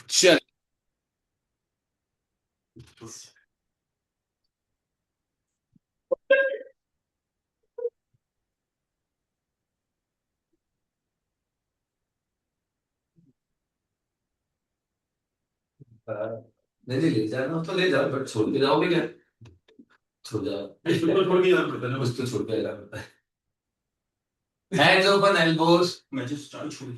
चल। नहीं नहीं, ले जाना तो ले जाओ, बट छोड़ के जाओगे क्या? छोड़ जाओ, बिल्कुल छोड़ के जाना पड़ता है ना, कुछ तो छोड़ के जाना पड़ता है। Hands open, elbows. मैं जस्ट स्टार्ट छोड़।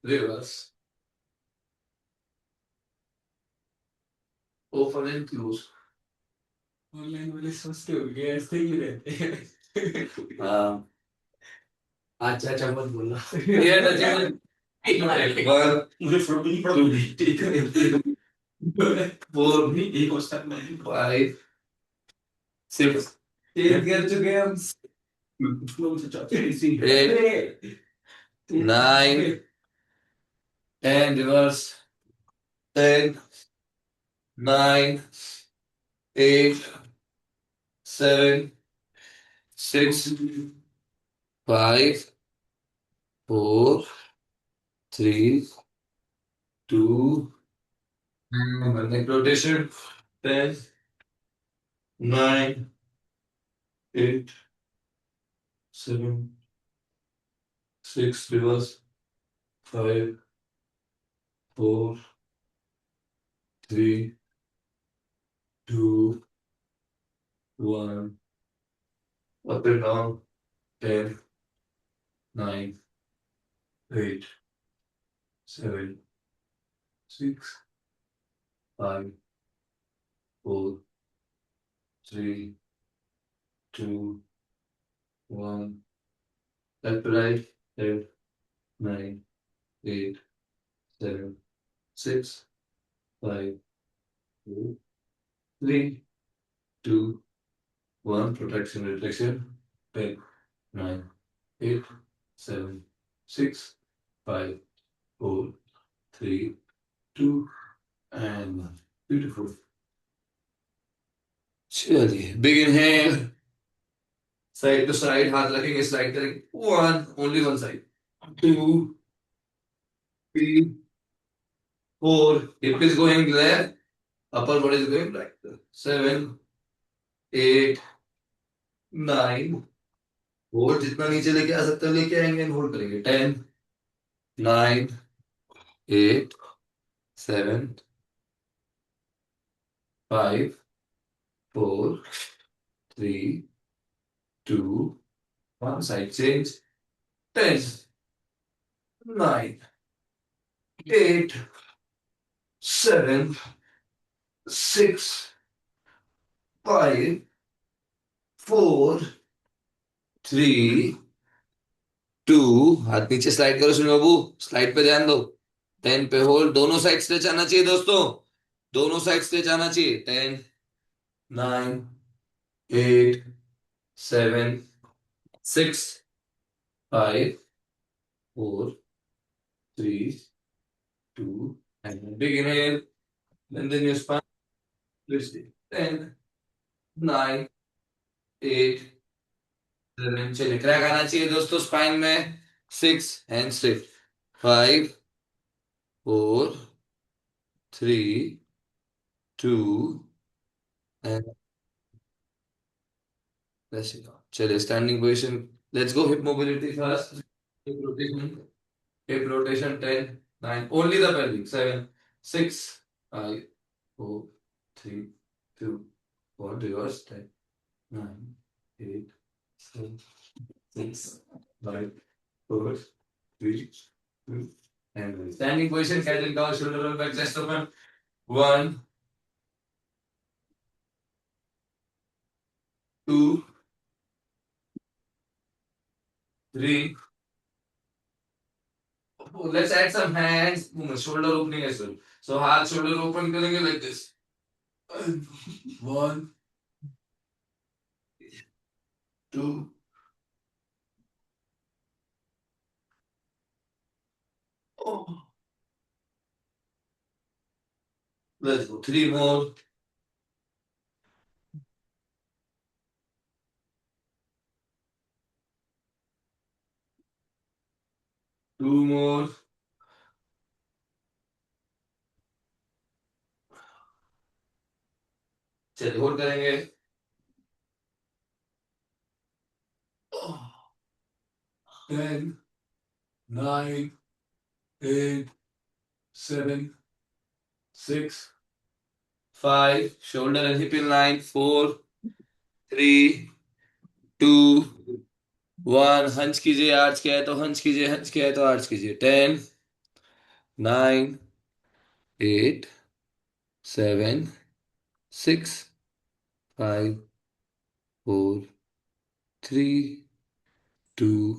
Reverse. Open and close. Online वाले सस्ते हो गए, ऐसे ही रहते हैं। हाँ। अच्छा अच्छा, मत बोलना। ये नजीब। मुझे फर्क भी नहीं पड़ा, ठीक है। फोर भी एक और स्टेप में, फाइव, सिक्स, एट कर चुके हैं हम। Eight, nine, ten, reverse. 10, 9, 8, 7, 6, 5, 4, 3, 2, neck rotation. 10, 9, 8, 7, 6, reverse. 5, 4, 3, 2, 1. Up and down. 10, 9, 8, 7, 6, 5, 4, 3, 2, 1. Left to right. 10, 9, 8, 7, 6, 5, 4, 3, 2, 1. Protection, retraction. 10, 9, 8, 7, 6, 5, 4, 3, 2, and 1. Beautiful. चलिए, big inhale. Side to side, हाथ रखेंगे, slide करेंगे. One, only one side. Two, three, four. Hip is going left. Upper body is going right. 7, 8, 9. Hold जितना नीचे लेके आ सकते हो लेके आएंगे, होल्ड करेंगे. 10, 9, 8, 7, 5, 4, 3, 2, 1. Side change. 10, 9, 8, 7, 6, 5, 4, 3, 2. हाथ नीचे स्लाइड करो सुनो बाबू, स्लाइड पे ध्यान दो. 10 पे होल्ड, दोनों साइड स्ट्रेच आना चाहिए दोस्तों, दोनों साइड स्ट्रेच आना चाहिए. 10, 9, 8, 7, 6, 5, 4, 3, 2, and big inhale. Lengthen your spine. Twist it. 10, 9, 8, 7. चलिए, क्रैक आना चाहिए दोस्तों स्पाइन में. 6, hand straight. 5, 4, 3, 2, and let's see. चलिए, standing position. Let's go. Hip mobility first. Hip rotation. Hip rotation. 10, 9. Only the pelvic. 7, 6, 5, 4, 3, 2, 1. Reverse. 10, 9, 8, 7, 6, 5, 4, 3, 2, and release. Standing position. Cat and cow. Shoulder roll back. Chest open. 1, 2, 3. Oh, let's add some hands. Shoulder opening as well. So, heart shoulder open करेंगे like this. 1, 2. Oh. Let's go. 3 more. 2 more. चलिए hold करेंगे. 10, 9, 8, 7, 6, 5. Shoulder and hip in line. 4, 3, 2, 1. Hunch कीजिए. Arch किया है तो hunch कीजिए. Hunch किया है तो आर्च कीजिए. 10, 9, 8, 7, 6, 5, 4, 3, 2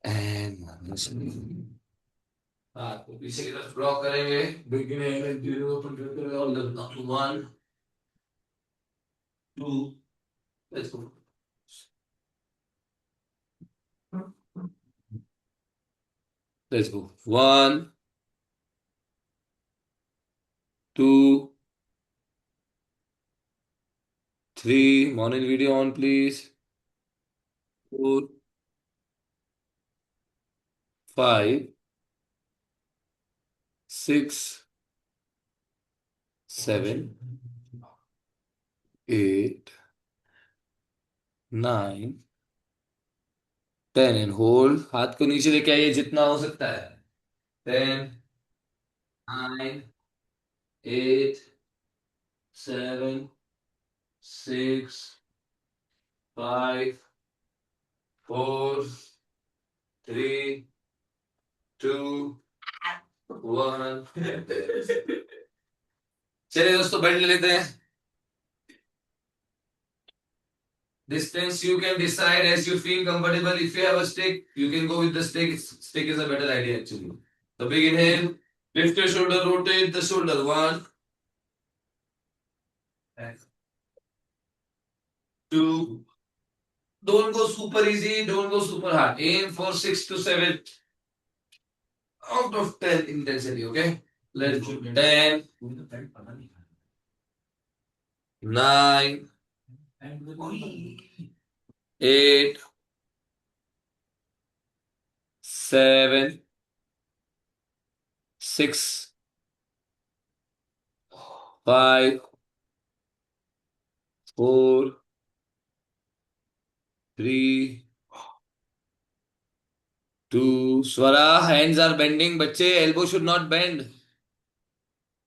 and 1. हाँ तो पीछे की तरफ ब्लॉक करेंगे. बिगिनर ओपन करेंगे और लगना. 1, 2. Let's go. Let's go. 1, 2, 3. Morning video on, please. 4, 5, 6, 7, 8, 9, 10 and hold. हाथ को नीचे लेके आइए जितना हो सकता है. 10, 9, 8, 7, 6, 5, 4, 3, 2, 1. चलिए दोस्तों बेल्ट ले लेते हैं. Distance you can decide as you feel comfortable. If you have a stick, you can go with the stick. Stick is a better idea actually. So big inhale, lift your shoulder, rotate the shoulder. 1, 2. Don't go super easy. Don't go super hard. Aim for 6 to 7 out of 10 intensity. Okay. Let's go. 10, 9, 8, 7, 6, 5, 4, 3, 2. Swara, hands are bending. बच्चे, elbow should not bend.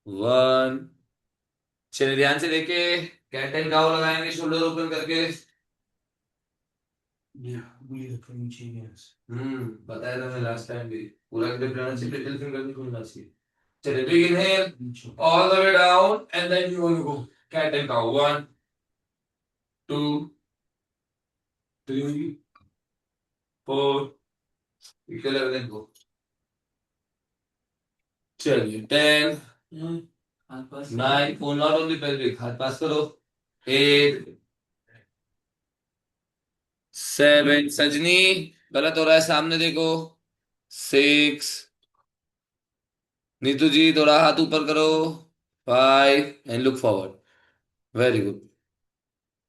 1. चलिए ध्यान से देखिए. Cat and cow लगाएंगे shoulder open करके. बताया था मैं लास्ट टाइम भी. पूरा ग्रिप रहना चाहिए. लिटिल फिंगर नहीं खोलना चाहिए. चलिए big inhale all the way down and then you will go cat and cow. 1, 2, 3, 4. Equal level and go. चलिए 10, 9. Pull not only pelvic. हाथ पास करो. 8, 7. सजनी गलत हो रहा है. सामने देखो. 6. नीतू जी थोड़ा हाथ ऊपर करो. 5 and look forward. Very good.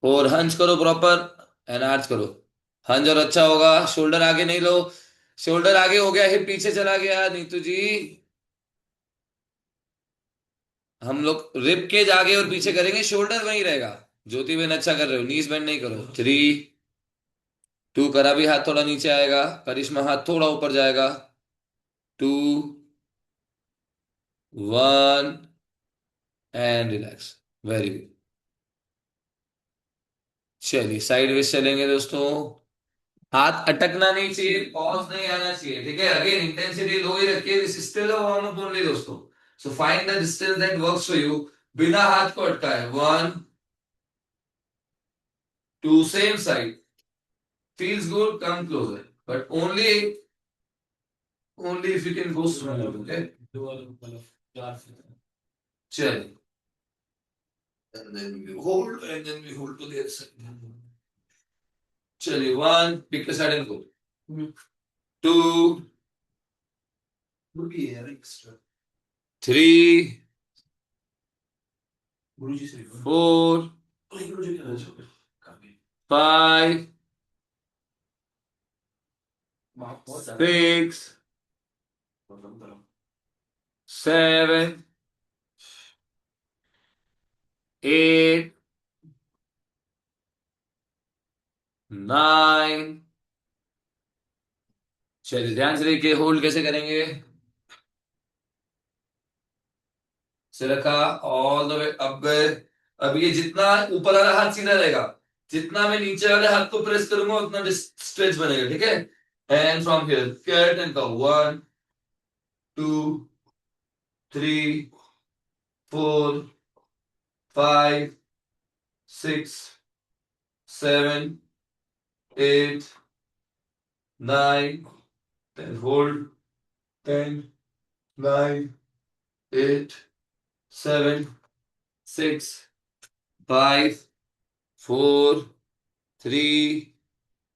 4. Hunch करो प्रॉपर एंड आर्च करो. हंच और अच्छा होगा. शोल्डर आगे नहीं लो. शोल्डर आगे हो गया. हिप पीछे चला गया. नीतू जी हम लोग रिप केज आगे और पीछे करेंगे. शोल्डर वहीं रहेगा. ज्योति बहन अच्छा कर रहे हो. नीज बेंड नहीं करो. 3, 2. करा भी हाथ थोड़ा नीचे आएगा. करिश्मा हाथ थोड़ा ऊपर जाएगा. 2, 1 एंड रिलैक्स. Very good. चलिए साइड वेज चलेंगे दोस्तों. हाथ अटकना नहीं चाहिए. पॉज नहीं आना चाहिए. ठीक है. अगेन इंटेंसिटी लो ही रखिए. This is still a warm up only दोस्तों. So find the distance that works for you. बिना हाथ को अटकाए. 1, 2. Same side. Feels good. Come closer. But only if you can go smooth. Okay. चलिए. And then we hold and then we hold to the other side. चलिए. 1. Pick a side and go. 2, 3, 4, 5, 6, 7, 8, 9। चलिए ध्यान से देखिए, hold कैसे करेंगे। से रखा, ऑल द वे अप गए। अब ये जितना ऊपर वाला हाथ सीधा रहेगा, जितना मैं नीचे वाले हाथ को प्रेस करूंगा उतना स्ट्रेच बनेगा, ठीक है। And from here cat and cow, 1, 2, 3, 4, 5, 6, 7, 8, 9, then hold, 10, 9, 8, 7, 6, 5, 4, 3,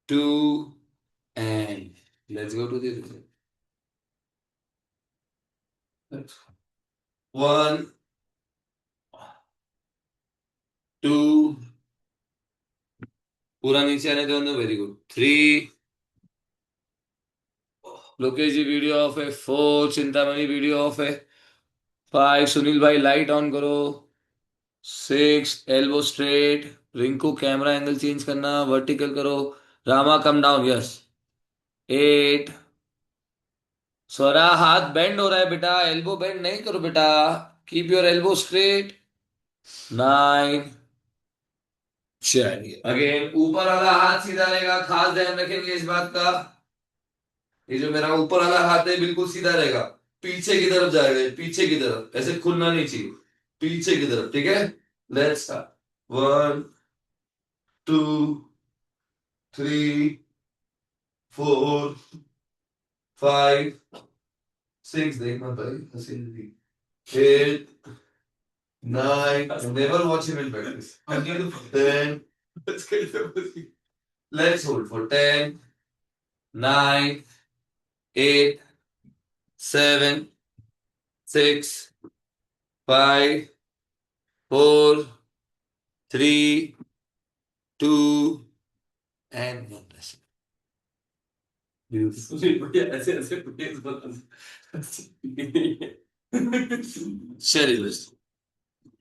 2, and let's go to the 1, 2, पूरा नीचे आने दो, very good, 3, Lokesh ji video off है, 4, चिंतामणि वीडियो ऑफ है, 5, सुनील भाई लाइट ऑन करो, 6, elbow straight, Rinku camera angle change करना, वर्टिकल करो, रामा कम डाउन, यस, 8, स्वरा हाथ बेंड हो रहा है बेटा, एल्बो बेंड नहीं करो बेटा, कीप योर एल्बो स्ट्रेट, 9। चलिए अगेन ऊपर वाला हाथ सीधा रहेगा, खास ध्यान रखेंगे इस बात का। ये जो मेरा ऊपर वाला हाथ है बिल्कुल सीधा रहेगा, पीछे की तरफ जाएगा, पीछे की तरफ, ऐसे खुलना नहीं चाहिए, पीछे की तरफ, ठीक है। लेट्स स्टार्ट, 1, 2, 3, 4, 5, 6, देख मत भाई, हंसी नहीं, 8, 9, never watch him in practice, 10, let's hold for 10, 9, 8, 7, 6, 5, 4, 3, 2, and 1, rest. Beautiful. ऐसे ऐसे please बता। चलिए दोस्तों,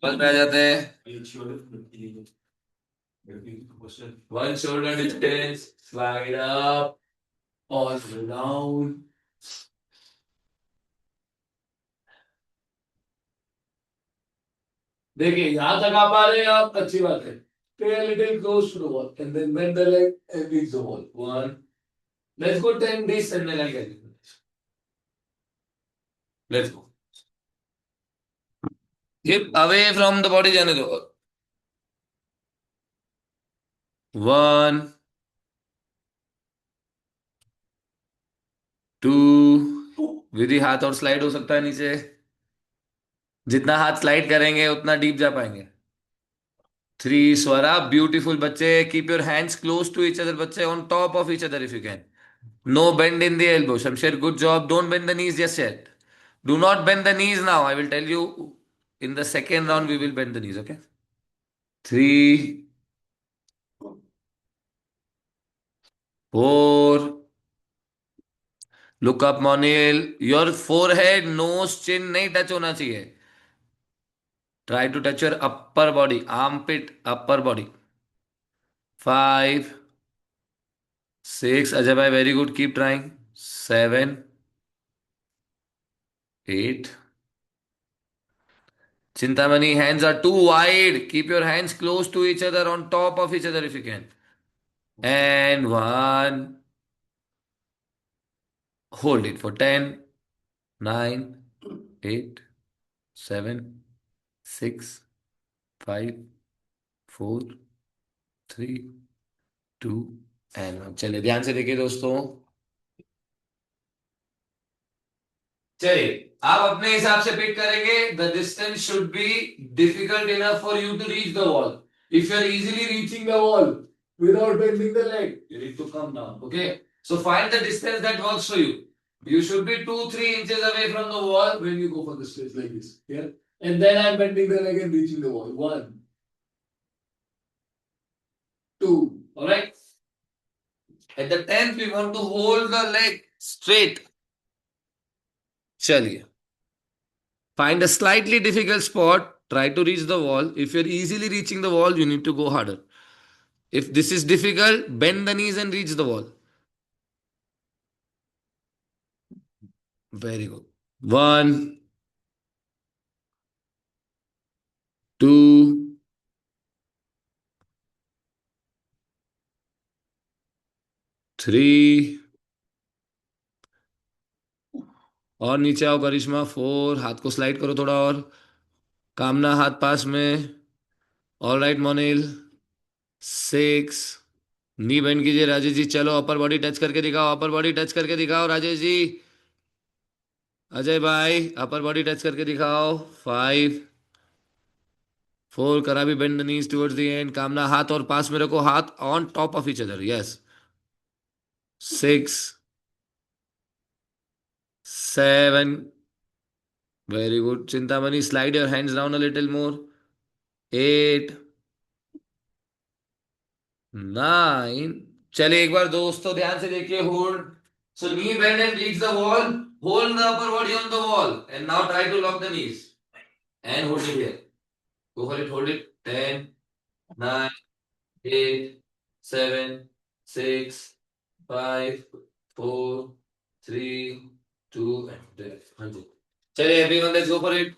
बस में आ जाते हैं। One shoulder distance, slide up, all the way down. देखिए यहां तक आ पा रहे हैं आप, अच्छी बात है। Stay a little close to the wall and then bend the leg and reach the wall. 1. Let's go 10 days and then I'll get it. Let's go. Hip away from the body जाने दो। 1, 2, विधि हाथ और slide हो सकता है नीचे, जितना हाथ स्लाइड करेंगे उतना डीप जा पाएंगे। 3, स्वरा ब्यूटीफुल बच्चे, keep your hands close to each other बच्चे, on top of each other if you can, no bend in the elbow, Shamsher good job, don't bend the knees just yet, do not bend the knees now, I will tell you in the second round we will bend the knees, okay. 3, 4, look up Monil, your forehead nose chin नहीं touch होना चाहिए, try to touch your upper body, armpit upper body. 5, 6, Ajay भाई very good, keep trying, 7, 8, Chintamani, hands are too wide. Keep your hands close to each other, on top of each other if you can. And 1. Hold it for 10, 9, 8, 7, 6, 5, 4, 3, 2, and 1. चलिए ध्यान से देखिए दोस्तों। चलिए आप अपने हिसाब से पिक करेंगे, the distance should be difficult enough for you to reach the wall, if you are easily reaching the wall without bending the leg, you need to come down, okay. So find the distance that works for you. You should be 2-3 inches away from the wall when you go for the stretch like this, yeah, and then I'm bending the leg and reaching the wall. 1, 2, all right. At the 10th we want to hold the leg straight. चलिए Find a slightly difficult spot. Try to reach the wall. If you're easily reaching the wall, you need to go harder. If this is difficult, bend the knees and reach the wall. Very good. One, two, three, और नीचे आओ करिश्मा। Four, हाथ को slide करो थोड़ा और। कामना हाथ पास में। All right Monil. Six. Knee bend कीजिए राजेश जी। चलो अपर बॉडी टच करके दिखाओ, अपर बॉडी टच करके दिखाओ राजेश जी। अजय भाई अपर बॉडी टच करके दिखाओ। फाइव, फोर, करा भी bend the knees towards the end. कामना हाथ और पास में रखो, हाथ on top of each other, yes. Six, seven, very good Chintamani, slide your hands down a little more. Eight, nine. चलिए एक बार दोस्तों ध्यान से देखिए, hold. So knee bend and reach the wall, hold the upper body on the wall and now try to lock the knees and hold it here. Go for it, hold it. 10, 9, 8, 7, 6, 5, 4, 3, 2 and 1। हाँ जी। चलिए everyone, let's go for it.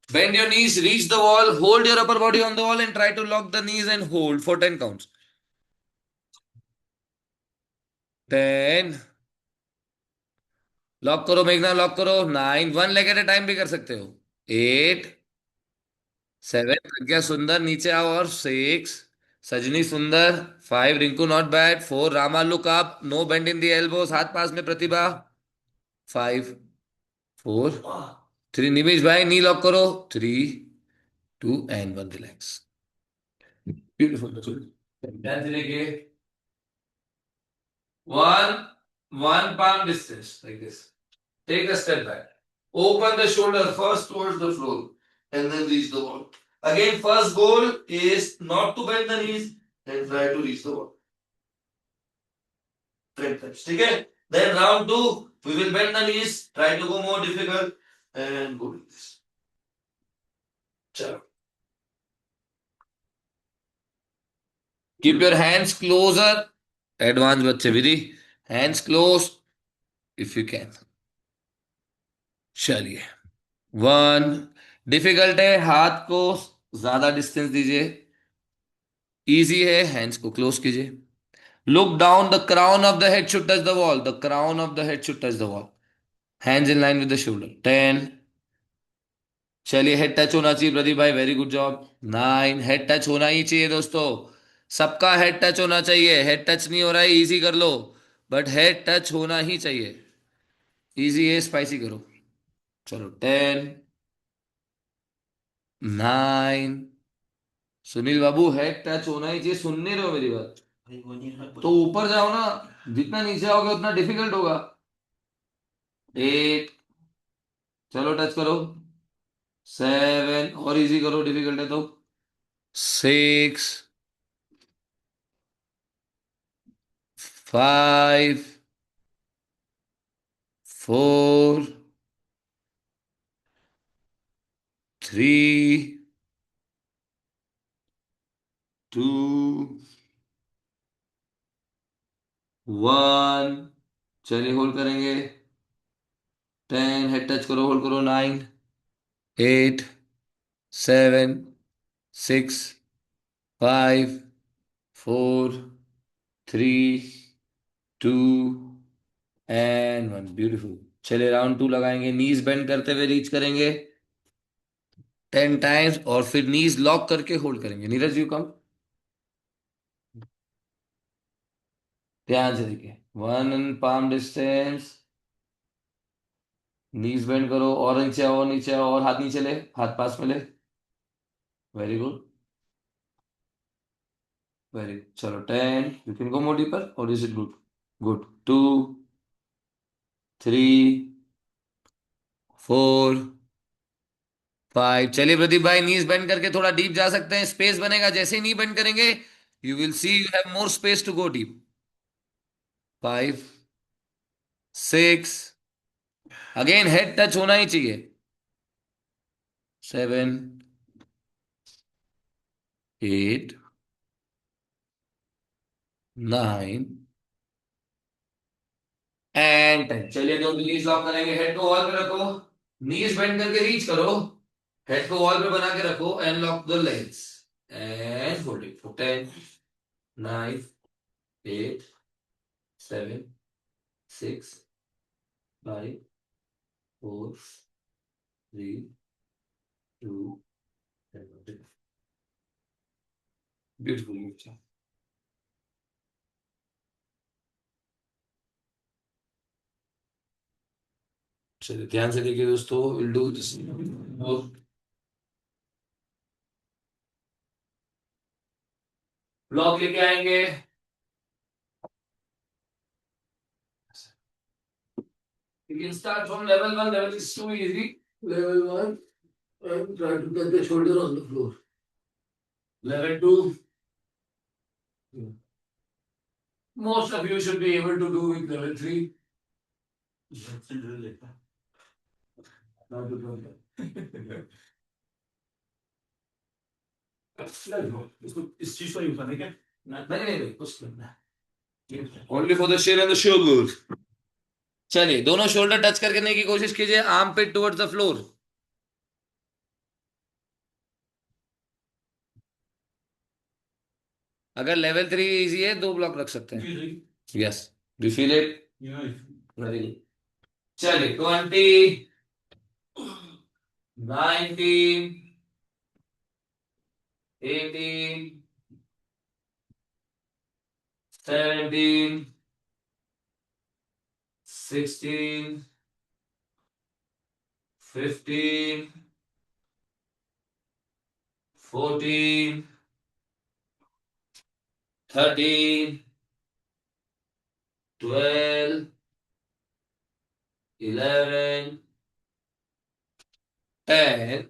Bend your knees, reach the wall, hold your upper body on the wall and try to lock the knees and hold for 10 counts. 10, lock करो मेघना, lock करो। 9, one leg at A time भी कर सकते हो। 8, 7, थक गया सुंदर, नीचे आओ। और 6, Sajni Sundar. 5, Rinku not bad. 4, Rama look up, no bend in the elbows, हाथ पास में प्रतिभा। 5, 4, 3, निमिष भाई नी लॉक करो। 3, 2 एंड 1, रिलैक्स। ब्यूटीफुल। ध्यान से देखिए। One palm distance, like this. Take a step back. Open the shoulder first towards the floor and then reach the wall. Again, first goal is not to bend the knees and try to reach the wall. 10 times. Okay? Then round two, we will bend the knees, try to go more difficult and go like this. Chalo. Keep your hands closer. Advanced बच्चे विधि. Hands close if you can. चलिए। One, difficult है, हाथ को ज्यादा distance दीजिए। Easy है, hands को close कीजिए। Look down, the crown of the head should touch the wall, the crown of the head should touch the wall. Hands in line with the shoulder. 10, चलिए head touch होना चाहिए प्रदीप भाई, very good job. 9, head touch होना ही चाहिए दोस्तों, सबका head touch होना चाहिए। हेड टच नहीं हो रहा है, इजी कर लो, बट हेड टच होना ही चाहिए। इजी है, स्पाइसी करो। चलो 10, 9, सुनील बाबू हेड टच होना ही चाहिए, सुन नहीं रहे हो मेरी बात? तो ऊपर जाओ ना, जितना नीचे आओगे उतना डिफिकल्ट होगा। 8, चलो टच करो। 7, और इजी करो, डिफिकल्ट है तो। 6, 5, 4, 3, 2, 1। चलिए होल्ड करेंगे। 10, हेड टच करो, होल्ड करो। 9, 8, 7, 6, 5, 4, 3, 2 एंड 1, ब्यूटीफुल। चलिए राउंड टू लगाएंगे, नीज बेंड करते हुए रीच करेंगे 10 टाइम्स और फिर नीज लॉक करके होल्ड करेंगे। नीरज यू कम, ध्यान से देखिए। वन पाम डिस्टेंस, नीज बेंड करो, और नीचे आओ, नीचे आओ, और हाथ नीचे ले, हाथ पास में ले। Very good, very good. चलो 10, you can go more deeper और इज इट गुड? गुड। 2, 3, 4, 5। चलिए प्रदीप भाई नीज बेंड करके थोड़ा डीप जा सकते हैं, स्पेस बनेगा जैसे ही नी बेंड करेंगे। You will see you have more space to go deep. 5, 6, again head touch होना ही चाहिए। 7, 8, 9 एंड 10। चलिए दो नीज लॉक करेंगे, हेड को वॉल पे रखो, नीज बेंड करके रीच करो, हेड को वॉल पे बना के रखो and lock the legs and hold it for 10, 9, 8, 7, 6, 5, 4, 3, 2, beautiful. चलिए ध्यान से देखिए दोस्तों, विल डू दिस। ब्लॉक लेके आएंगे। You can start from level 1. Level is too easy. Level 1, and try to get the shoulder on the floor. Level 2, most of you should be able to do with level 3. Not to do इस चीज को use करने क्या? नहीं कुछ करना है। Only for the share and the shoulder. चलिए दोनों शोल्डर टच करने की कोशिश कीजिए, armpit towards the floor. अगर लेवल 3 इजी है, दो ब्लॉक रख सकते हैं। Yes, do feel it? Very good. चलिए 20, 19, 18, 17, 16, 15, 14, 13, 12, 11, 10,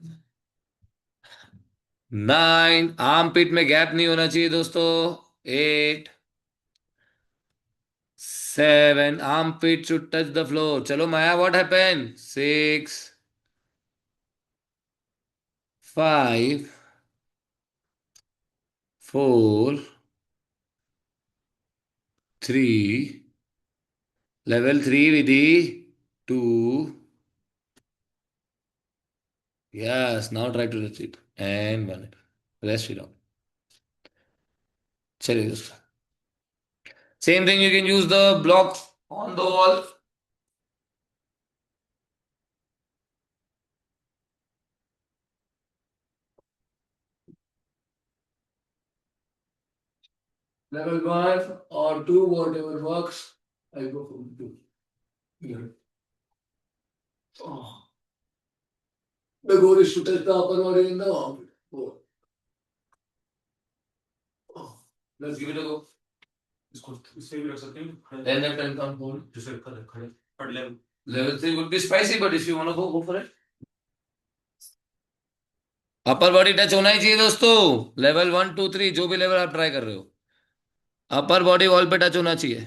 9, आर्म पिट में गैप नहीं होना चाहिए दोस्तों, 8, 7, arm pit should touch the floor. चलो माया, what happened? 6, 5, 4, 3, level 3 Vidhi, 2, yes, now try to touch it, and 1, rest it out. चलिए दोस्तों, same thing, you can use the block on the wall. Level 1 or 2, whatever works. I go for 2. Yeah. Oh. The goal is to touch the upper body in the arm. Oh. Oh. Let's give it a go. इसको इससे भी रख सकते हैं। 10 and 10 count hold. जैसे खड़े खड़े पर level. Level 3 would be spicy, but if you want to go for it. Upper body touch होना ही चाहिए दोस्तों, लेवल 1, 2, 3 जो भी लेवल आप ट्राई कर रहे हो, अपर बॉडी वॉल पे टच होना चाहिए।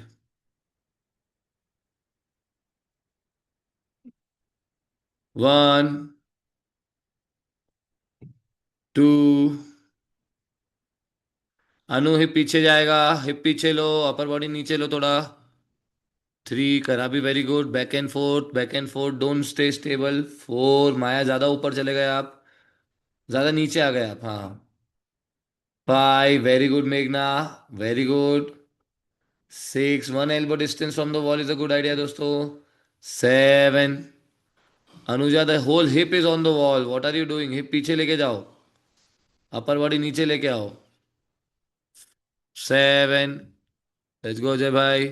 1, 2, अनु हिप पीछे जाएगा, हिप पीछे लो, अपर बॉडी नीचे लो थोड़ा। 3, करा भी very good, back and fourth, don't stay stable. 4, माया ज्यादा ऊपर चले गए आप, ज्यादा नीचे आ गए आप, हाँ। 5, वेरी गुड मेघना, very good. 6, one elbow distance from the wall is a good idea दोस्तों। 7, Anuja the whole hip is on the wall, what are you doing, hip पीछे लेके जाओ, अपर बॉडी नीचे लेके आओ। 7, लेट्स गो जय भाई।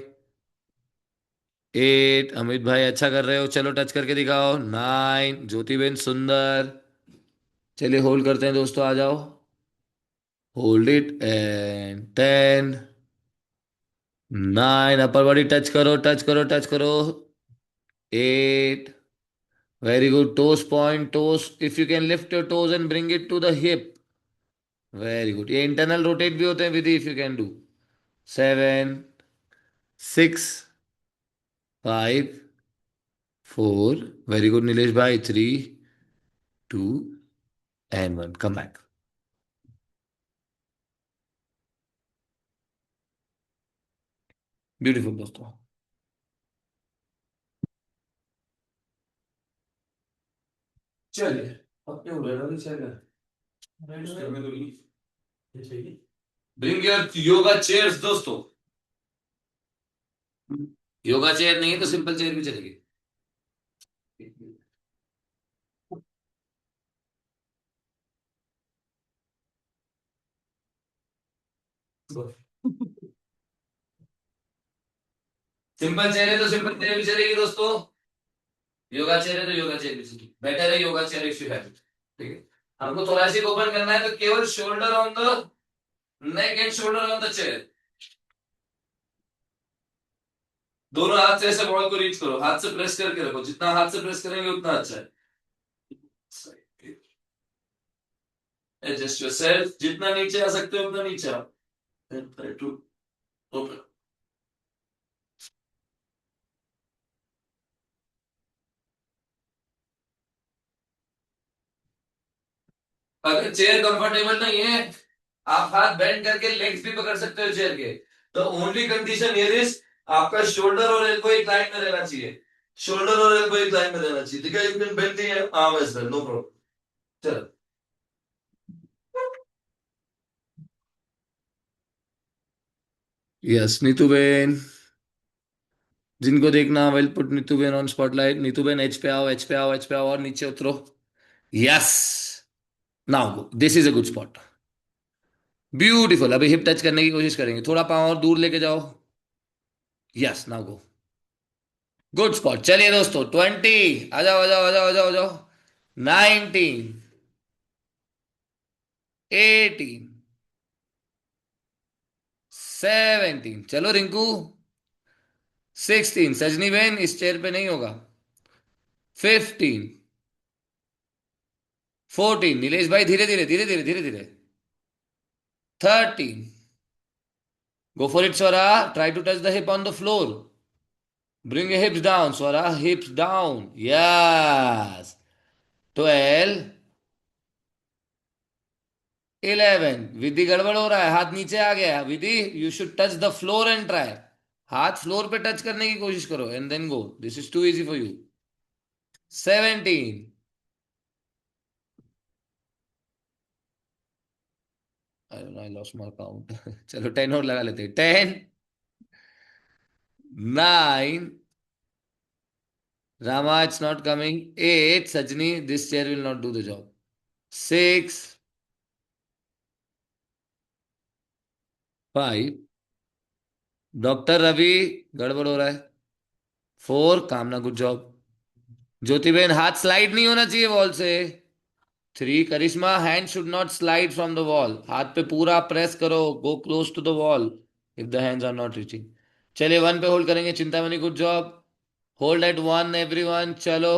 8, अमित भाई अच्छा कर रहे हो, चलो टच करके दिखाओ। 9, ज्योति बेन सुंदर। चलिए होल्ड करते हैं दोस्तों, आ जाओ, hold it and 10, 9, upper body touch करो, टच करो, टच करो। 8, very good, toes point, toes, if you can lift your toes and bring it to the hip, very good, ये इंटरनल रोटेट भी होते हैं Vidhi, if you can do. 7, 6, 5, 4, very good Nilesh भाई। 3, 2, and 1. Come back. Beautiful दोस्तों. चलिए अपने उड़ाना चलेगा. ब्रिंग योर योगा चेयर्स दोस्तों. योगा चेयर नहीं है तो सिंपल चेयर भी चलेगी. सिंपल चेयर है तो सिंपल चेयर भी चलेगी दोस्तों. योगा चेयर है तो योगा चेयर भी चलेगी. बेटर है yoga chair if you have. ठीक है. हमको थोरेसिक ओपन करना है तो केवल shoulder on the neck and shoulder on the chair. दोनों हाथ से ऐसे बॉल को रीच करो. हाथ से प्रेस करके रखो. जितना हाथ से प्रेस करेंगे उतना अच्छा है. Adjust yourself. जितना नीचे आ सकते हो उतना नीचे आओ. Try to open. अगर चेयर कंफर्टेबल नहीं है आप हाथ बेंड करके लेग्स भी पकड़ सकते हो चेयर के. तो ओनली कंडीशन हियर इज आपका शोल्डर और एल्बो एक लाइन में रहना चाहिए. शोल्डर और एल्बो एक लाइन में रहना चाहिए. ठीक है. You can bend the arm as well. No problem. चलो. यस नीतू बेन. जिनको देखना will put Neetu ben on spotlight. Neetu ben H पे आओ, एच पे आओ, एच पे आओ और नीचे उतरो. Yes. Now go. This is a good spot. Beautiful. अभी हिप टच करने की कोशिश करेंगे. थोड़ा पाँव और दूर लेके जाओ. Yes now go. Good spot. चलिए दोस्तों 20. आ जाओ आ जाओ आ जाओ आ जाओ आ जाओ. 19. 18. 17. चलो रिंकू. 16. सजनी बहन इस चेयर पे नहीं होगा. 15. 14. नीलेश भाई धीरे धीरे धीरे धीरे धीरे धीरे. 13. Go for it, Swara. Try to touch the hip on the floor. Bring your hips down, Swara. Hips down. Yes. 12. 11. विधि गड़बड़ हो रहा है. हाथ नीचे आ गया. Vidhi you should touch the floor and try. हाथ फ्लोर पे टच करने की कोशिश करो and then go. This is too easy for you. 17. I don't know, I lost my count. चलो 10 और लगा लेते हैं. 10. 9. Rama, it's not coming. 8. Sajni, this chair will not do the job. 6. 5. Doctor Ravi गड़बड़ हो रहा है. 4. कामना गुड जॉब. ज्योति बहन हाथ स्लाइड नहीं होना चाहिए वॉल से. 3. Karishma hand should not slide from the wall. हाथ पे पूरा प्रेस करो. Go close to the wall if the hands are not reaching. चलिए 1 पे होल्ड करेंगे. Chintamani good job. Hold at 1 everyone. चलो.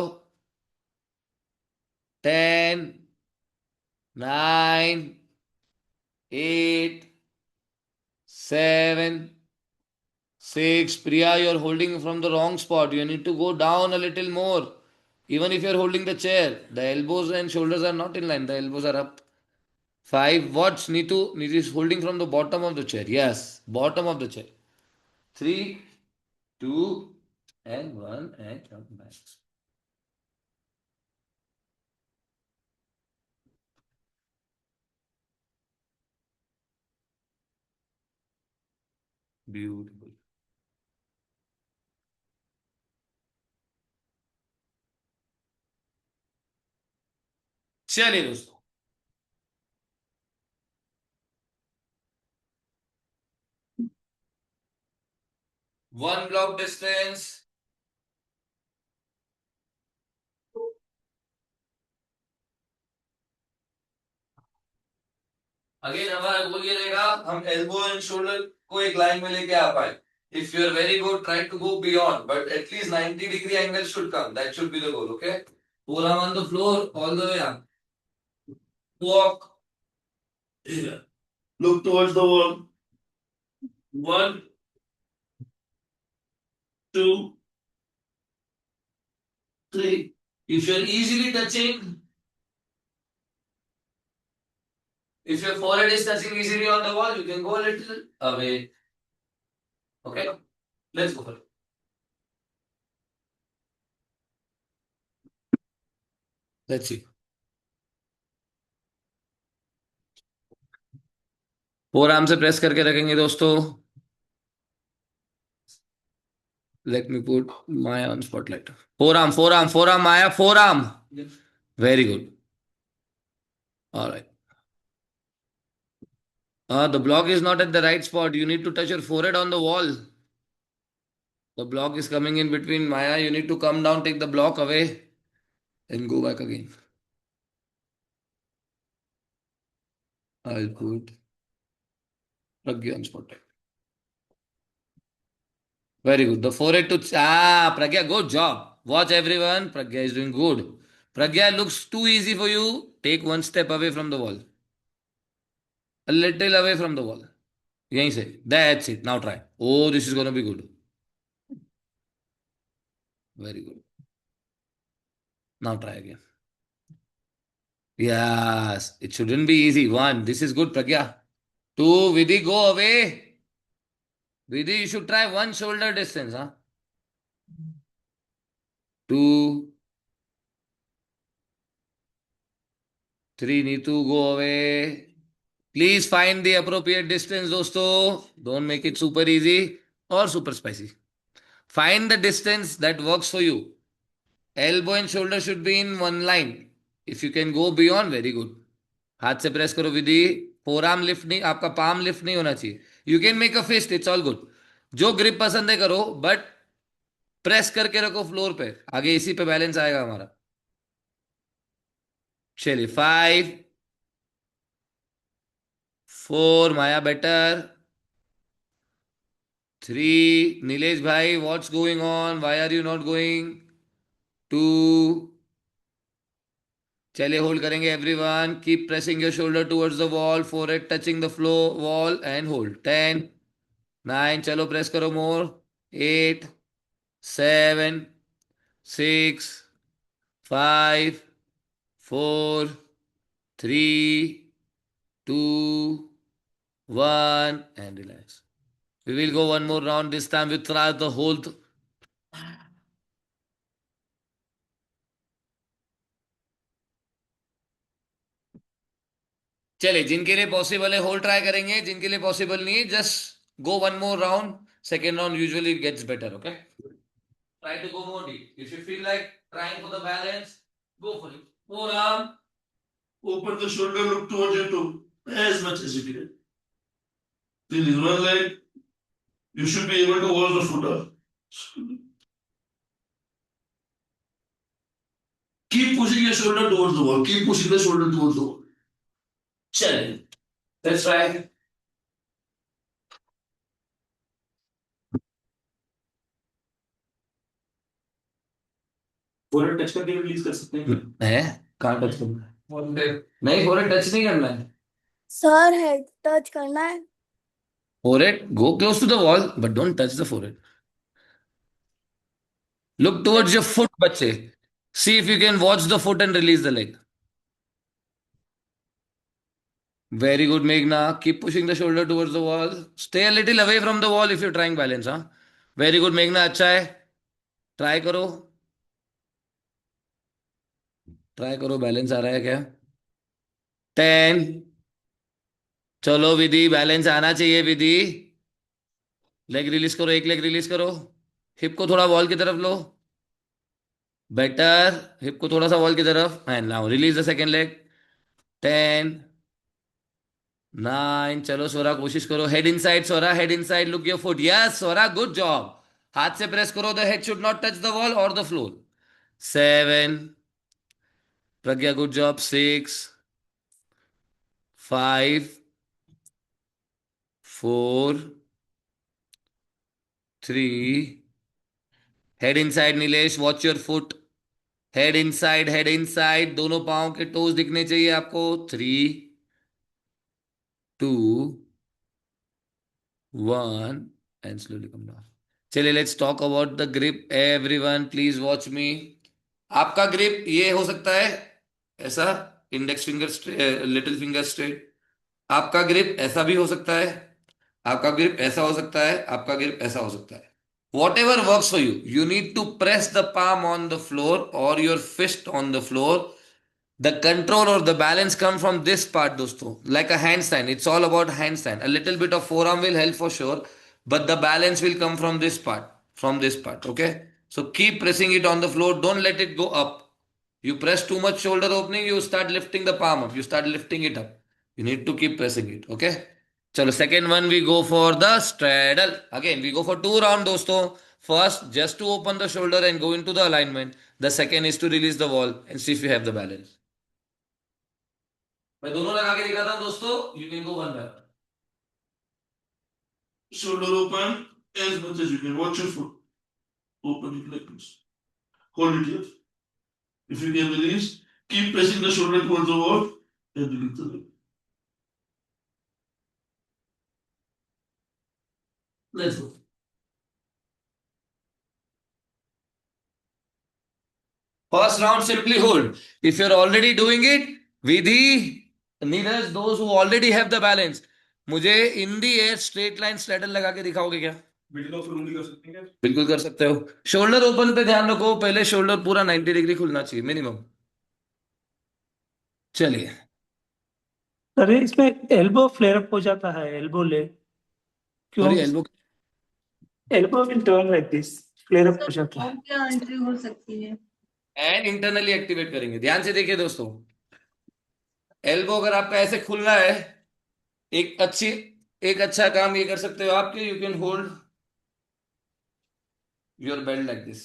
10. 9. 8. 7. 6. Priya, you're holding from the wrong spot. You need to go down a little more. Even if you're holding the chair, the elbows and shoulders are not in line. The elbows are up. 5. Watch Neetu. Neetu is holding from the bottom of the chair. Yes, bottom of the chair. 3, 2, and 1, and come back. Beautiful. चलिए दोस्तों. One block distance. Again हमारा गोल ये रहेगा हम elbow and shoulder को एक line में लेके आ पाए. If you are very good, try to go beyond, but at least 90-degree angle should come. That should be the goal, okay? Pull arm on the floor all the way up. Walk. Look towards the wall. 1, 2, 3. If you're easily touching, If your forehead is touching easily on the wall, you can go a little away. Okay, let's go for it. Let's see. Four arm से press करके रखेंगे दोस्तों. Let me put Maya on spotlight. Forearm, forearm, forearm, Maya, forearm. Very good. All right. The block is not at the right spot. You need to touch your forehead on the wall. The block is coming in between, Maya. You need to come down, take the block away, and go back again. I'll put Pragya on spotlight. Very good. The forehead to Pragya, good job. Watch everyone. Pragya is doing good. Pragya looks too easy for you. Take one step away from the wall. A little away from the wall. यहीं से. That's it. Now try. Oh, this is gonna be good. Very good. Now try again. Yes, it shouldn't be easy. One. This is good, Pragya. Two. Vidhi, go away. Vidhi, you should try one shoulder distance, huh? Two. Three. Neetu, go away. Please find the appropriate distance, dosto. Don't make it super easy or super spicy. Find the distance that works for you. Elbow and shoulder should be in one line. If you can go beyond, very good. हाथ से press करो विधि. Four arm lift नहीं, आपका palm lift नहीं होना चाहिए. You can make a fist, it's all good. जो grip पसंद है करो, बट प्रेस करके रखो फ्लोर पे. आगे इसी पे बैलेंस आएगा हमारा. चलिए 5 4 माया बेटर. 3 नीलेश भाई what's going on, why are you not going. 2 चलिए होल्ड करेंगे everyone. Keep pressing your shoulder towards the wall, forehead touching the floor wall and hold. 10 9 चलो प्रेस करो मोर. 8 7 6 5 4 3 2 1 and relax. We will go one more round. This time we try the whole. चले जिनके लिए possible है hold try करेंगे, जिनके लिए possible नहीं है just go one more round. Second round usually gets better. Okay, try to go more deep. If you feel like trying for the balance, go for it. Forearm. Open the shoulder, look towards your toe as much as you can. Release one leg. You should be able to hold the foot up. Keep pushing your shoulder towards the wall. Keep pushing the shoulder towards the wall. चलिए let's try. Forehead touch करके release कर सकते हैं. है कहाँ touch करना है? नहीं, फोरहेड टच नहीं करना है. सर हेड टच करना है. Forehead, go close to the wall, but don't touch the forehead. Look towards your foot, बच्चे. See if you can watch the foot and release the leg. Very good, Meghna. Keep pushing the shoulder towards the wall. Stay a little away from the wall if you're trying balance, huh? Very good, Meghna. अच्छा है. Try करो. Try करो, balance आ रहा है क्या? 10 चलो विधि, balance आना चाहिए विधि. लेग रिलीज करो, एक लेग रिलीज करो. हिप को थोड़ा वॉल की तरफ लो. बेटर. हिप को थोड़ा सा वॉल की तरफ. And now release the second leg. 10 9 चलो स्वरा कोशिश करो. Head inside Swara, head inside. Look your foot. Yes Swara, good job. हाथ से प्रेस करो. The head should not touch the wall और the floor. 7 Pragya, good job. 6 5 4 3 head inside Nilesh, watch your foot. Head inside, head inside. दोनों पांव के toes दिखने चाहिए आपको. 3 2 1 and slowly come down. चलिए let's talk about the grip. Everyone please watch मी. आपका grip ये हो सकता है ऐसा, index finger little finger straight. आपका ग्रिप ऐसा भी हो सकता है, आपका ग्रिप ऐसा हो सकता है, आपका ग्रिप ऐसा हो सकता है. Whatever works for you, you need to press the palm on the floor और your fist on the floor. The control or the balance come from this part, dosto. Like a handstand. It's all about handstand. A little bit of forearm will help for sure, but the balance will come from this part. From this part. Okay? So keep pressing it on the floor. Don't let it go up. You press too much shoulder opening, you start lifting the palm up. You start lifting it up. You need to keep pressing it. Okay? Chalo, second one we go for the straddle. Again, we go for 2 rounds, dosto. First, just to open the shoulder and go into the alignment. The second is to release the wall and see if you have the balance. मैं दोनों लगा के दिखाता हूं दोस्तों. You can go one by. Shoulder open as much as you can. Watch your foot. Open it like this. Hold it here. If you can release, keep pressing the shoulder towards the wall and release the leg. Let's go. First round, simply hold. If you're already doing it, Vidhi, Neeraj, those who already have the balance, मुझे in the air straight line straddle लगा के दिखाओगे क्या? Middle of room भी कर सकते हैं क्या? बिल्कुल कर सकते हो. शोल्डर ओपन पे ध्यान रखो, पहले शोल्डर पूरा 90 डिग्री खुलना चाहिए मिनिमम. चलिए. सर इसमें एल्बो फ्लेयर अप हो जाता है, एल्बो ले क्यों? Sorry, elbow. Elbow will turn like this, flare up हो जाता है. क्या एंट्री हो सकती है? एंड इंटरनली एक्टिवेट करेंगे. ध्यान से देखिए दोस्तों, एल्बो अगर आपका ऐसे खुलना है, एक अच्छी एक अच्छा काम ये कर सकते हो आपके. You can hold your belt like this.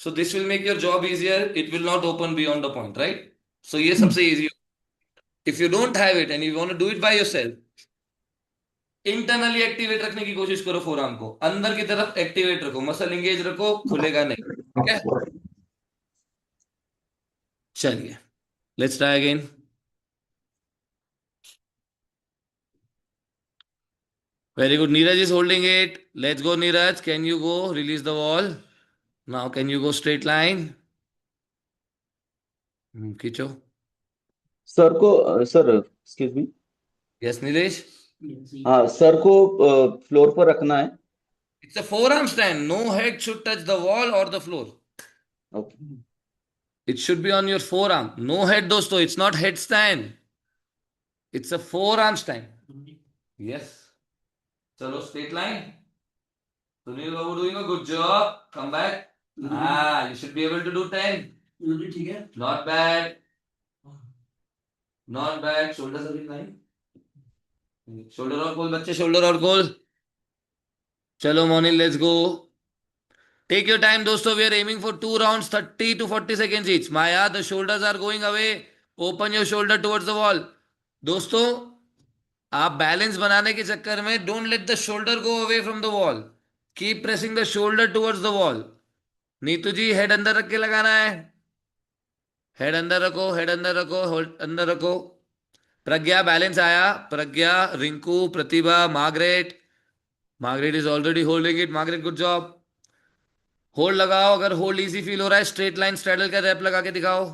So this will make your job easier. It will not open beyond the point, right? So ये सबसे easy. If you don't have it and you want to do it by yourself, internally activate रखने की कोशिश करो. Forearm को अंदर की तरफ एक्टिवेट रखो, मसल इंगेज रखो, खुलेगा नहीं. ठीक है? चलिए, let's try again. Very good. Neeraj is holding it. Let's go, Neeraj. Can you go release the wall? Now can you go straight line? खींचो. सर को sir excuse me. Yes, Nilesh. हाँ sir को floor पर रखना है. It's a forearm stand. No head should touch the wall or the floor. Okay. It should be on your forearm. No head, dosto. It's not headstand. It's a forearm stand. Yes. Chalo, straight line. Sunil Babu doing a good job. Come back. You should be able to do 10. ठीक है. Not bad. Not bad. Shoulders are in line. Shoulder और खोल बच्चे, shoulder और खोल. चलो मोनिल, let's go. Take your time, dosto. We are aiming for 2 rounds, 30 to 40 seconds each. Maya, the shoulders are going away. Open your shoulder towards the wall. दोस्तों, आप balance बनाने के चक्कर में don't let the shoulder go away from the wall. Keep pressing the shoulder towards the wall. Neetu ji, head अंदर रख के लगाना है. हेड अंदर रखो, हेड अंदर रखो, अंदर रखो. प्रज्ञा, बैलेंस आया? Pragya, Rinku, Pratibha, Margaret. Margaret is already holding it. Margaret, good job. Hold लगाओ. अगर होल्ड इजी फील हो रहा है, स्ट्रेट लाइन स्ट्रैडल का रैप लगा के दिखाओ.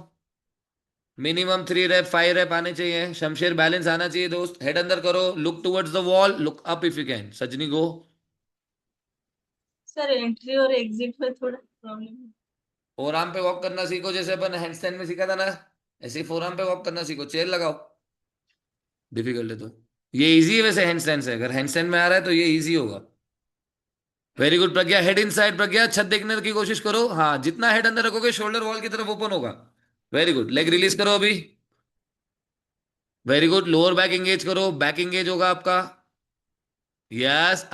मिनिमम 3 रैप, 5 रैप आने चाहिए. शमशेर, बैलेंस आना चाहिए दोस्त. हेड अंदर करो, look towards the wall, look up if you can. सजनी, गो. सर एंट्री और एग्जिट में थोड़ा प्रॉब्लम है. फोरआर्म पे वॉक करना सीखो, जैसे अपन हैंडस्टैंड में सीखा था ना, ऐसे ही फोरआर्म पे वॉक करना सीखो. चेयर लगाओ. डिफिकल्ट है तो ये इजी है वैसे हैंडस्टैंड से. अगर हैंडस्टैंड में आ रहा है तो ये इजी होगा. Very good Pragya. Head inside. Pragya, छत देखने की कोशिश करो. हाँ, जितना हेड अंदर रखोगे शोल्डर वॉल की तरफ ओपन होगा. Very good. लेग रिलीज करो अभी. Very good. Lower back engage करो. बैक एंगेज होगा आपका. यस.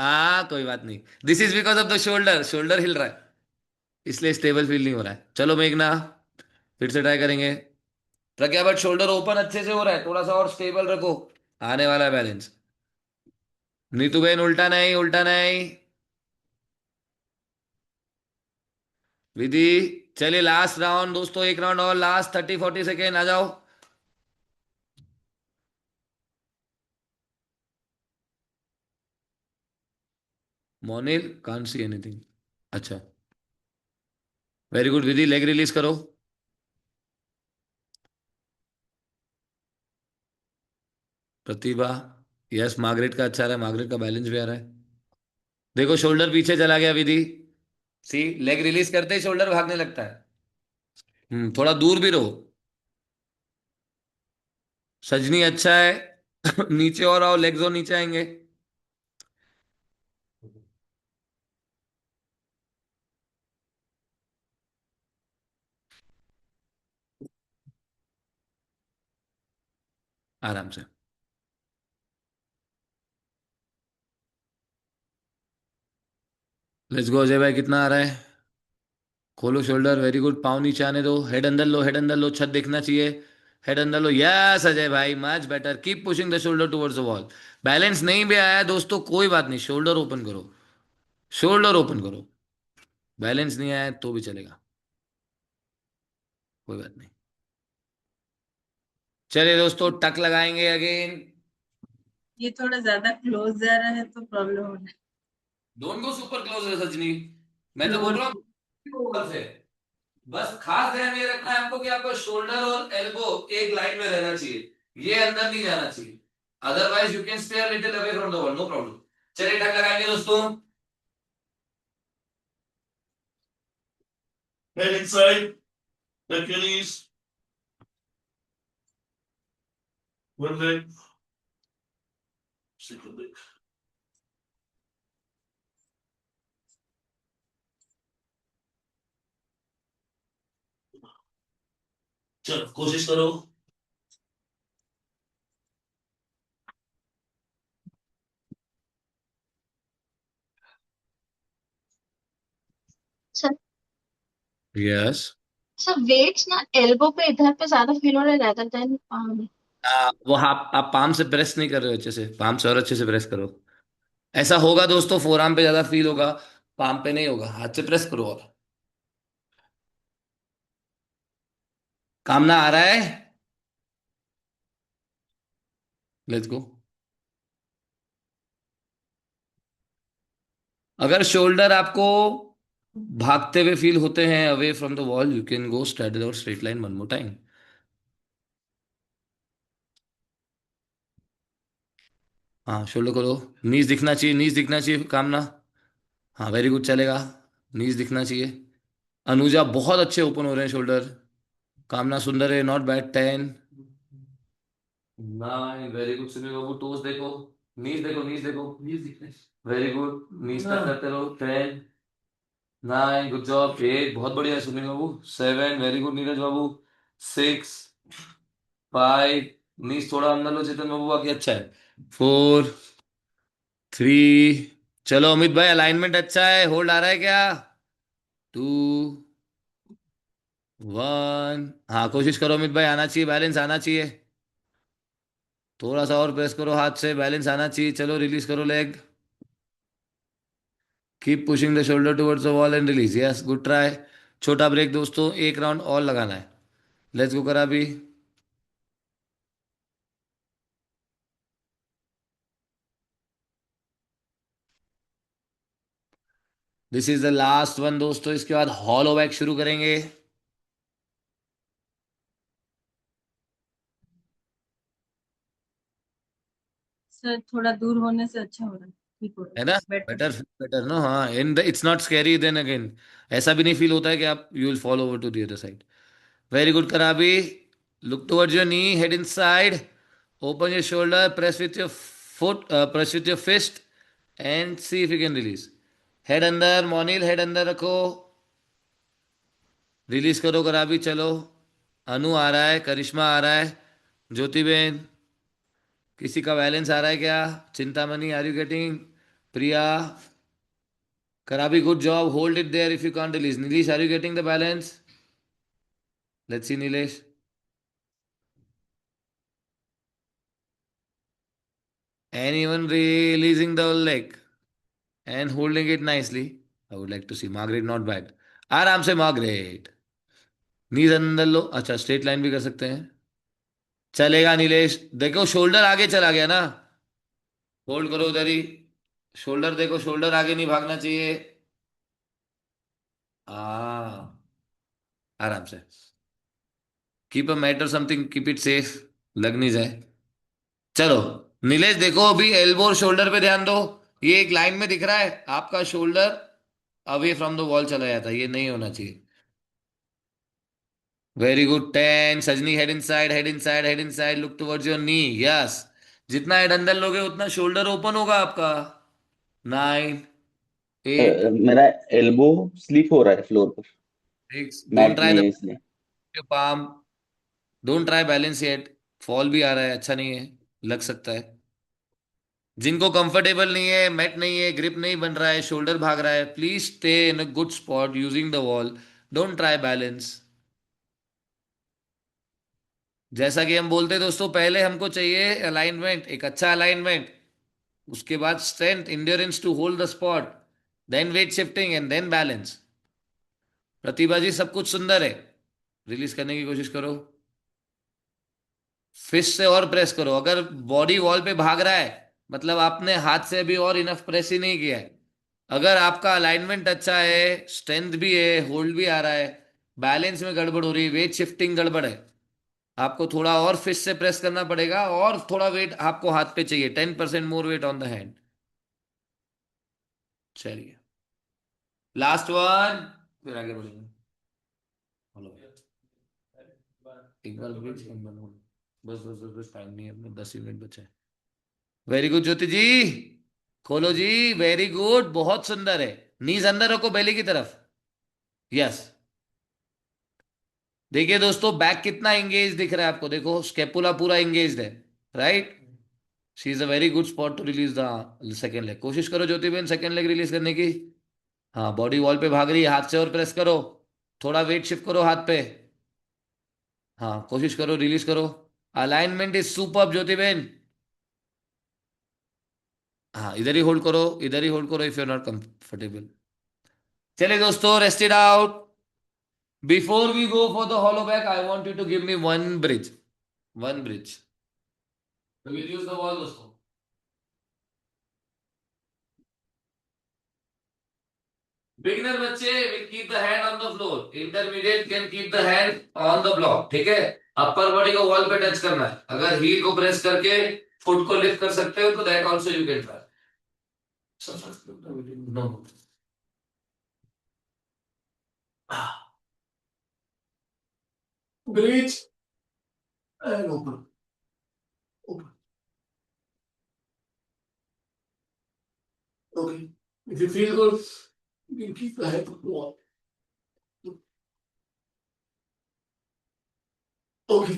कोई बात नहीं. This is because of the shoulder. Shoulder हिल रहा है, इसलिए स्टेबल फील नहीं हो रहा है. चलो मेघना, फिर से ट्राई करेंगे. प्रज्ञा, बट शोल्डर ओपन अच्छे से हो रहा है. थोड़ा सा और स्टेबल रखो. आने वाला है बैलेंस. नीतू बहन, उल्टा नहीं, उल्टा नहीं. विधि, चलिए लास्ट राउंड दोस्तों. एक राउंड और, लास्ट 30-40 सेकेंड. आ जाओ. मोनिल, कांट सी एनीथिंग. अच्छा, वेरी गुड. विधि, लेग रिलीज करो. प्रतिभा, यस, मार्गरेट का अच्छा रहा है, मार्गरेट का बैलेंस भी आ रहा है। देखो शोल्डर पीछे चला गया विधि, सी लेग रिलीज करते ही शोल्डर भागने लगता है। थोड़ा दूर भी रहो। सजनी अच्छा है। नीचे और आओ, लेग्स और नीचे आएंगे। आराम से। लेट्स गो अजय भाई, कितना आ रहा है? खोलो शोल्डर, वेरी गुड। पाँव नीचे आने दो, हेड अंदर लो, हेड अंदर लो, छत देखना चाहिए। हेड अंदर लो, यस अजय भाई, much better. Keep pushing the shoulder towards the wall. Balance नहीं भी आया दोस्तों, कोई बात नहीं, शोल्डर ओपन करो, शोल्डर ओपन करो। बैलेंस नहीं आया तो भी चलेगा, कोई बात नहीं। चलिए दोस्तों, टक लगाएंगे अगेन। ये थोड़ा ज्यादा क्लोज जा रहा है तो प्रॉब्लम हो रहा है। डोंट गो सुपर क्लोज है सजनी, मैं तो बोल लोअर रहा हूँ wall से। बस खास ध्यान ये रखना है हमको कि आपका शोल्डर और एल्बो एक लाइन में रहना चाहिए, ये अंदर नहीं जाना चाहिए। Otherwise you can stay a little away from the wall, no problem. चलिए टक लगाएंगे दोस्तों। Head inside, tuck your knees, one leg, second leg. चलो कोशिश करो। Sir yes. सर वेट्स ना एल्बो पे इधर पे ज्यादा फील हो रहा है rather than palm में। वो आप पाम से प्रेस नहीं कर रहे हो अच्छे से, पाम से और अच्छे से प्रेस करो। ऐसा होगा दोस्तों, फोरआर्म पे ज्यादा फील होगा, पाम पे नहीं होगा। हाथ से प्रेस करो और कामना आ रहा है। Let's go. अगर शोल्डर आपको भागते हुए फील होते हैं away from the wall, you can go straight और straight line one more time. हाँ शोल्डर करो, नीज दिखना चाहिए, नीज दिखना चाहिए कामना। हाँ वेरी गुड, चलेगा। नीज दिखना चाहिए। अनुजा बहुत अच्छे ओपन हो रहे हैं शोल्डर। कामना सुंदर है, not bad. 10, 9, very good Sunil Babu. Toes देखो, नीज देखो, नीज देखो, नीज दिखने, वेरी गुड। नीज तक करते रहो। 10, 9, गुड जॉब। 8, बहुत बढ़िया है सुनील बाबू। 7, वेरी गुड नीरज बाबू। 6, 5, नीज थोड़ा अंदर लो चेतन बाबू, बाकी अच्छा है। 4, 3, चलो अमित भाई, अलाइनमेंट अच्छा है, होल्ड आ रहा है क्या? 2, 1, हाँ कोशिश करो अमित भाई, आना चाहिए, बैलेंस आना चाहिए। थोड़ा सा और प्रेस करो हाथ से, बैलेंस आना चाहिए। चलो रिलीज करो leg, keep pushing the shoulder towards the wall and release, yes good try. छोटा ब्रेक दोस्तों, एक राउंड और लगाना है। लेट्स गो करा भी। This is the last one दोस्तों, इसके बाद हॉलो बैक शुरू करेंगे। सर थोड़ा दूर होने से अच्छा हो रहा है, ठीक हो रहा है ना? है, बेटर। बेटर, बेटर नो, हाँ in the it's not scary then again. ऐसा भी नहीं फील होता है कि आप you will follow over to the other side. Very good करा भी। Look towards your knee, head inside, open your shoulder, press with your foot, press with your fist and see if you can release. Head अंदर, Monil head अंदर रखो, release करो करा भी। चलो अनु आ रहा है, करिश्मा आ रहा है, ज्योति बेन, किसी का बैलेंस आ रहा है क्या? Chintamani, are you getting? Priya, Karabi, good job. Hold it there if you can't release. Nilesh, are you getting the balance? Let's see, Nilesh. Anyone releasing the leg and holding it nicely? I would like to see. Margaret, not bad. आराम से Margaret, नीज अंदर लो। अच्छा straight line भी कर सकते हैं, चलेगा नीलेश। देखो शोल्डर आगे चला गया ना, होल्ड करो उधर ही। शोल्डर देखो, शोल्डर आगे नहीं भागना चाहिए। आराम से। कीप अ मैट और समथिंग, कीप इट सेफ, लग नहीं जाए। चलो नीलेश देखो, अभी एल्बो और शोल्डर पे ध्यान दो। ये एक लाइन में दिख रहा है, आपका shoulder away from the wall चला जाता है, ये नहीं होना चाहिए। Very good. 10 सजनी, head inside, head inside, head inside, look towards your knee. Yes, जितना हेड अंदर लोगे उतना शोल्डर ओपन होगा आपका। 9 8 मेरा एल्बो स्लिप हो रहा है फ्लोर पर, 6। डोंट मैट ट्राई नहीं द है इसलिए। Palm, don't try balance yet. Fall भी आ रहा है, अच्छा नहीं है, लग सकता है। जिनको कंफर्टेबल नहीं है, मैट नहीं है, ग्रिप नहीं बन रहा है, शोल्डर भाग रहा है, please stay in a good spot using the wall. Don't try balance. जैसा कि हम बोलते हैं दोस्तों, पहले हमको चाहिए अलाइनमेंट, एक अच्छा अलाइनमेंट, उसके बाद strength, endurance to hold the spot, then weight shifting and then balance. Pratibha ji सब कुछ सुंदर है, रिलीज करने की कोशिश करो। फिस्ट से और प्रेस करो। अगर बॉडी वॉल पे भाग रहा है मतलब आपने हाथ से अभी और इनफ प्रेस ही नहीं किया है। अगर आपका अलाइनमेंट अच्छा है, स्ट्रेंथ भी है, होल्ड भी आ रहा है, बैलेंस में गड़बड़ हो रही है, वेट शिफ्टिंग गड़बड़ है, आपको थोड़ा और फिस्ट से प्रेस करना पड़ेगा और थोड़ा वेट आपको हाथ पे चाहिए, 10% more weight on the hand. चलिए लास्ट वन, फिर आगे बढ़ेंगे। हेलो, एक बार ब्रिज बस बस बस बस, टाइम नहीं है अपने, 10 ही मिनट बचे। वेरी गुड ज्योति जी, खोलो जी, वेरी गुड, बहुत सुंदर है। नीज अंदर रखो बेली की तरफ। यस, देखिए दोस्तों बैक कितना एंगेज दिख रहा है आपको, देखो स्केपुला पूरा एंगेज्ड है, right. She is a very good spot to release the second leg. कोशिश करो ज्योति बहन सेकेंड लेग रिलीज करने की। हाँ, बॉडी वॉल पे भाग रही है, हाथ से और प्रेस करो, थोड़ा वेट शिफ्ट करो हाथ पे। हाँ कोशिश करो, रिलीज करो। अलाइनमेंट इज सुपर्ब ज्योति बहन। हाँ इधर ही होल्ड करो, इधर ही होल्ड करो if you are not comfortable. चलिए दोस्तों, rest it out. Before we go for the hollow back, I want you to give me one bridge, one bridge. Will use the wall दोस्तों। Beginner बच्चे will keep the hand on the floor, intermediate can keep the hand on the block, ठीक है। Upper body को wall पे touch करना है, अगर heal को प्रेस करके फुट को लिफ्ट कर सकते हो तो that also you can try. No, bridge and open, open, okay. If you feel good you can keep the head on the wall. Okay,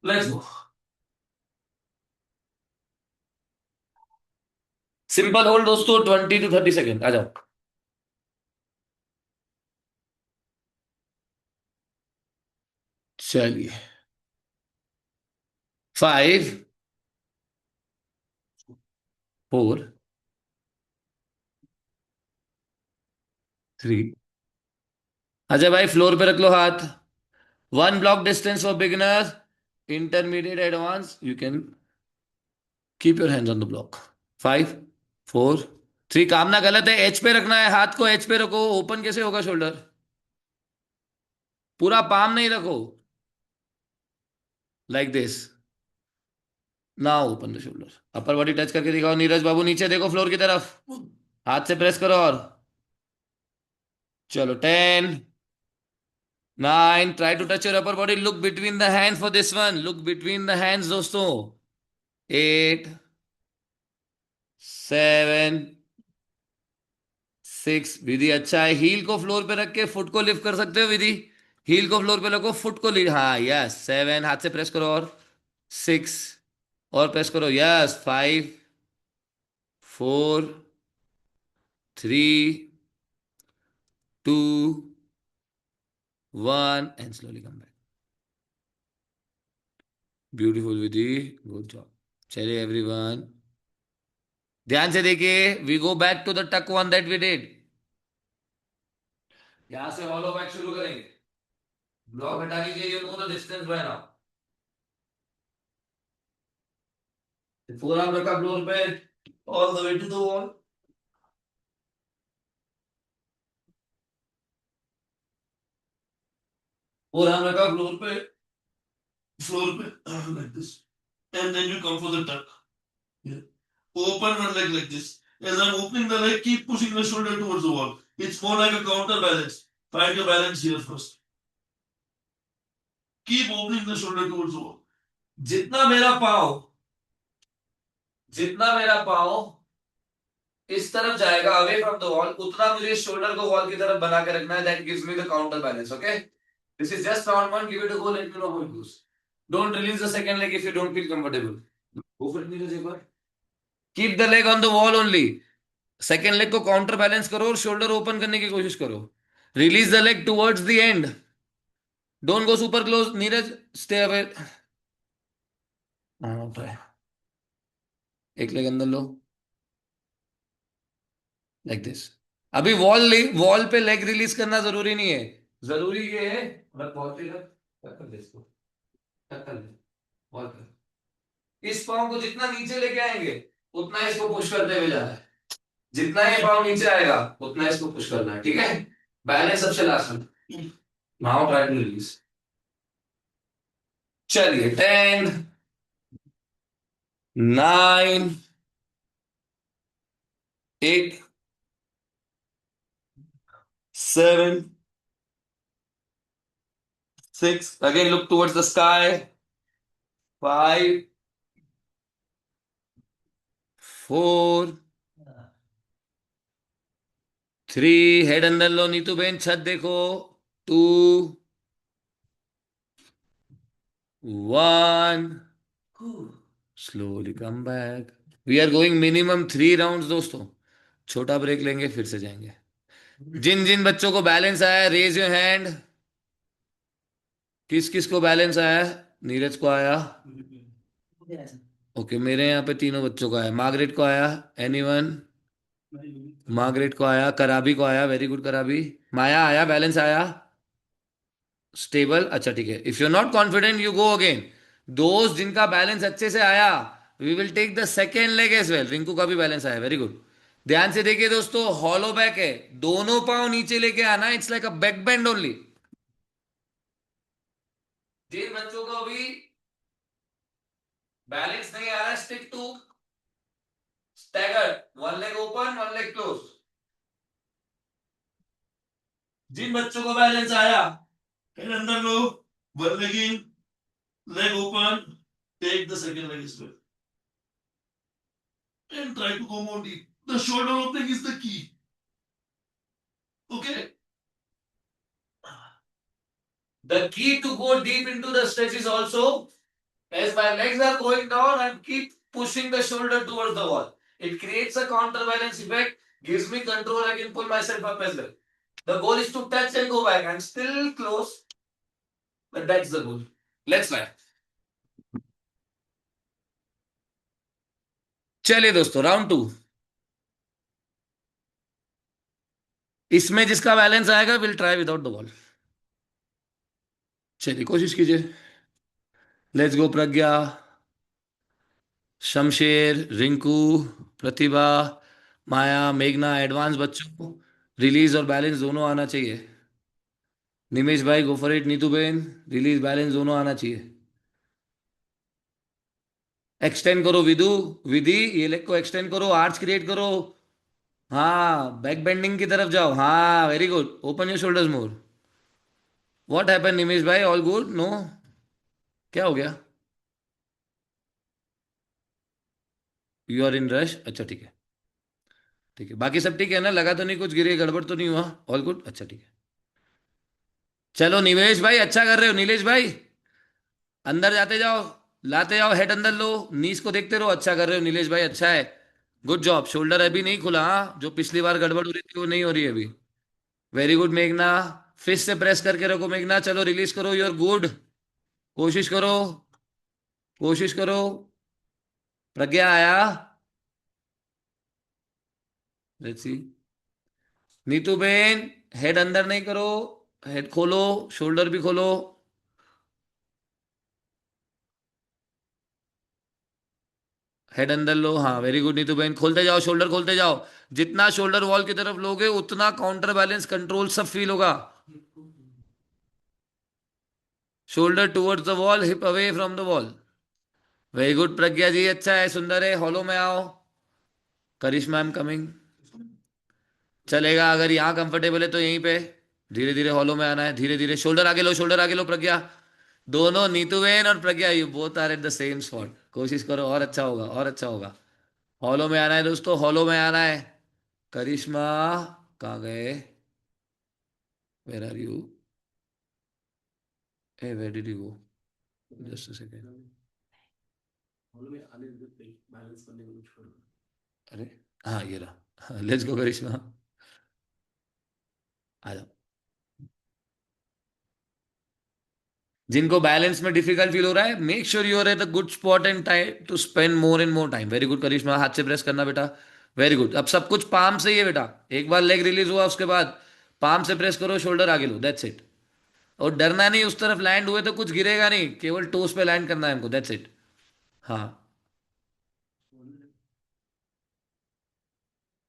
let's go. Simple hold दोस्तों, 20 to 30 second, आ जाओ। चलिए 5 4 3। अजय भाई floor पे रख लो हाथ। One block distance for beginners, intermediate advance you can keep your hands on the block. 5 4 3। कामना गलत है, एच पे रखना है हाथ को, एच पे रखो। ओपन कैसे होगा शोल्डर, पूरा पाम नहीं रखो, लाइक दिस। ना open the shoulder, upper body touch करके दिखाओ। नीरज बाबू नीचे देखो फ्लोर की तरफ, हाथ से प्रेस करो और चलो। 10 9, try to touch your upper body, look between the hands for this one, look between the hands दोस्तों। 8 7 6। विधि अच्छा है, हील को फ्लोर पे रख के फुट को लिफ्ट कर सकते हो विधि। हील को फ्लोर पे रखो, फुट को ली, हाँ यस। 7, हाथ से प्रेस करो और 6, और प्रेस करो, yes. 5 4 3 2 1 and slowly come back. Beautiful Vidhi, good job. चलिए एवरीवन ध्यान से देखिए, we go back to the tuck one that we did. यहां से हॉलो बैक शुरू करेंगे। ब्लॉक हटा लीजिए, you know the distance by now. Forearm रखा फ्लोर पे, all the way to the wall. Forearm रखा फ्लोर पे, like this. and then you come for the tuck. Yeah. Open one leg like this. As I'm opening the leg, keep pushing the shoulder towards the wall. It's more like a counterbalance. Find your balance here first. Keep opening the shoulder towards the wall. जितना मेरा पाँव इस तरफ जाएगा away from the wall, उतना मुझे shoulder को wall की तरफ बना के रखना है. That gives me the counter balance. Okay, this is just round 1. Give it a go, let me know how it goes. Don't release the second leg if you don't feel comfortable. Go for it Neeraj एक बार. Keep the leg on the wall only. Second leg को counter balance करो और shoulder open करने की कोशिश करो. Release the leg towards the end. Don't go super close. Neeraj stay away. Try. एक लेग अंदर लो लाइक दिस. अभी वॉल पे लेग रिलीज करना जरूरी नहीं है. जरूरी ये है बस वॉल पे टक्कर दे इसको. टक्कर दे वॉल पे. इस पाँव को जितना नीचे लेके आएंगे उतना इसको पुश करते हुए जाना है. जितना ये पाँव नीचे आएगा उतना इसको पुश करना है. ठीक है, बैलेंस सबसे लास्ट में. Now try to release. चलिए 10 9 8 7 6. Again look towards the sky. 5 4 3. Head अंदर लो नीतू बहन. छत देखो. 2 1. Slowly come back. We are going minimum 3 rounds दोस्तों. छोटा ब्रेक लेंगे फिर से जाएंगे. जिन जिन बच्चों को बैलेंस आया रेज योर हैंड. किस किस को बैलेंस आया? नीरज को आया. ओके, मेरे यहाँ पे तीनों बच्चों को आया. मार्गरेट को आया. एनीवन? मार्गरेट को आया. कराबी को आया. वेरी गुड कराबी. माया आया. बैलेंस आया. स्टेबल. अच्छा ठीक है. If you not confident you go again. दोस्त जिनका बैलेंस अच्छे से आया we will take the second leg as well. Rinku का भी बैलेंस आया. Very good. ध्यान से देखिए दोस्तों, हॉलो बैक है. दोनों पांव नीचे लेके आना. It's like a back bend only. जिन बच्चों को अभी बैलेंस नहीं आ रहा है stick to staggered. One leg open one leg close. जिन बच्चों को बैलेंस आया Head under low, one leg in, leg open, take the second leg as well. And try to go more deep. The shoulder opening is the key. Okay? the key to go deep into the stretch is also as my legs are going down and keep pushing the shoulder towards the wall. It creates a counterbalance effect, gives me control. I can pull myself up as well. The goal is to touch and go back. I'm still close, but that's the goal. Let's try. चलिए दोस्तों, round 2. इसमें जिसका balance आएगा will try without the ball. चलिए कोशिश कीजिए. Let's go. Pragya, Shamsher, Rinku, Pratibha, Maya, मेघना. Advance बच्चों को रिलीज और बैलेंस दोनों आना चाहिए. निमेश भाई गो for it. Neetu Ben, release balance दोनों आना चाहिए. एक्सटेंड करो विधि ये लेग को एक्सटेंड करो. आर्च क्रिएट करो. हाँ, बैक बेंडिंग की तरफ जाओ. हाँ, very good. Open your shoulders more. What happen Nimesh भाई? All good? नो, क्या हो गया? You are in rush. अच्छा ठीक है, ठीक है. बाकी सब ठीक है ना? लगा तो नहीं कुछ? गिरे गड़बड़ तो नहीं हुआ? All good. अच्छा ठीक है. चलो निवेश भाई अच्छा कर रहे हो. नीलेश भाई अंदर जाते जाओ, लाते जाओ. हेड अंदर लो, नीज को देखते रहो. अच्छा कर रहे हो नीलेश भाई, अच्छा है. Good job. शोल्डर अभी नहीं खुला. हाँ, जो पिछली बार गड़बड़ हो रही थी वो नहीं हो रही है अभी. वेरी गुड मेघना. फिश से प्रेस करके रखो मेघना. चलो रिलीज करो. You are good. कोशिश करो, कोशिश करो. प्रज्ञा आया. Let's see. Neetu ben head अंदर नहीं करो. हेड खोलो, शोल्डर भी खोलो. हेड अंदर लो. हाँ वेरी गुड नीतू बेन. खोलते जाओ, शोल्डर खोलते जाओ. जितना शोल्डर वॉल की तरफ लोगे उतना काउंटर बैलेंस कंट्रोल सब फील होगा. Shoulder towards the wall, hip away from the wall. Very good Pragya ji, अच्छा है, सुंदर है। हॉलो में आओ। Karishma I am coming. चलेगा, अगर यहाँ कंफर्टेबल है तो यहीं पे। धीरे धीरे हॉलो में आना है, धीरे धीरे। शोल्डर आगे लो, शोल्डर आगे लो प्रज्ञा। दोनों नीतूवेन और Pragya, you both are at the same spot. कोशिश करो, और अच्छा होगा, और अच्छा होगा। हॉलो में आना है दोस्तों, हॉलो में आना है। करिश्मा कहाँ गए? Where are you? Eh where did you go? Just a second. अरे हाँ, ये रहा। लेट्स गो करिश्मा, आ जाओ। जिनको बैलेंस में डिफिकल्ट फील हो रहा है, make sure you are at a good spot and time to spend more and more time. Very good Karishma, हाथ से प्रेस करना बेटा। Very good. अब सब कुछ पाम से ही है बेटा। एक बार लेग रिलीज हुआ उसके बाद पाम से प्रेस करो, शोल्डर आगे लो, दैट्स इट। और डरना नहीं, उस तरफ लैंड हुए तो कुछ गिरेगा नहीं, केवल टोस पे लैंड करना है हमको, दैट्स इट। हाँ,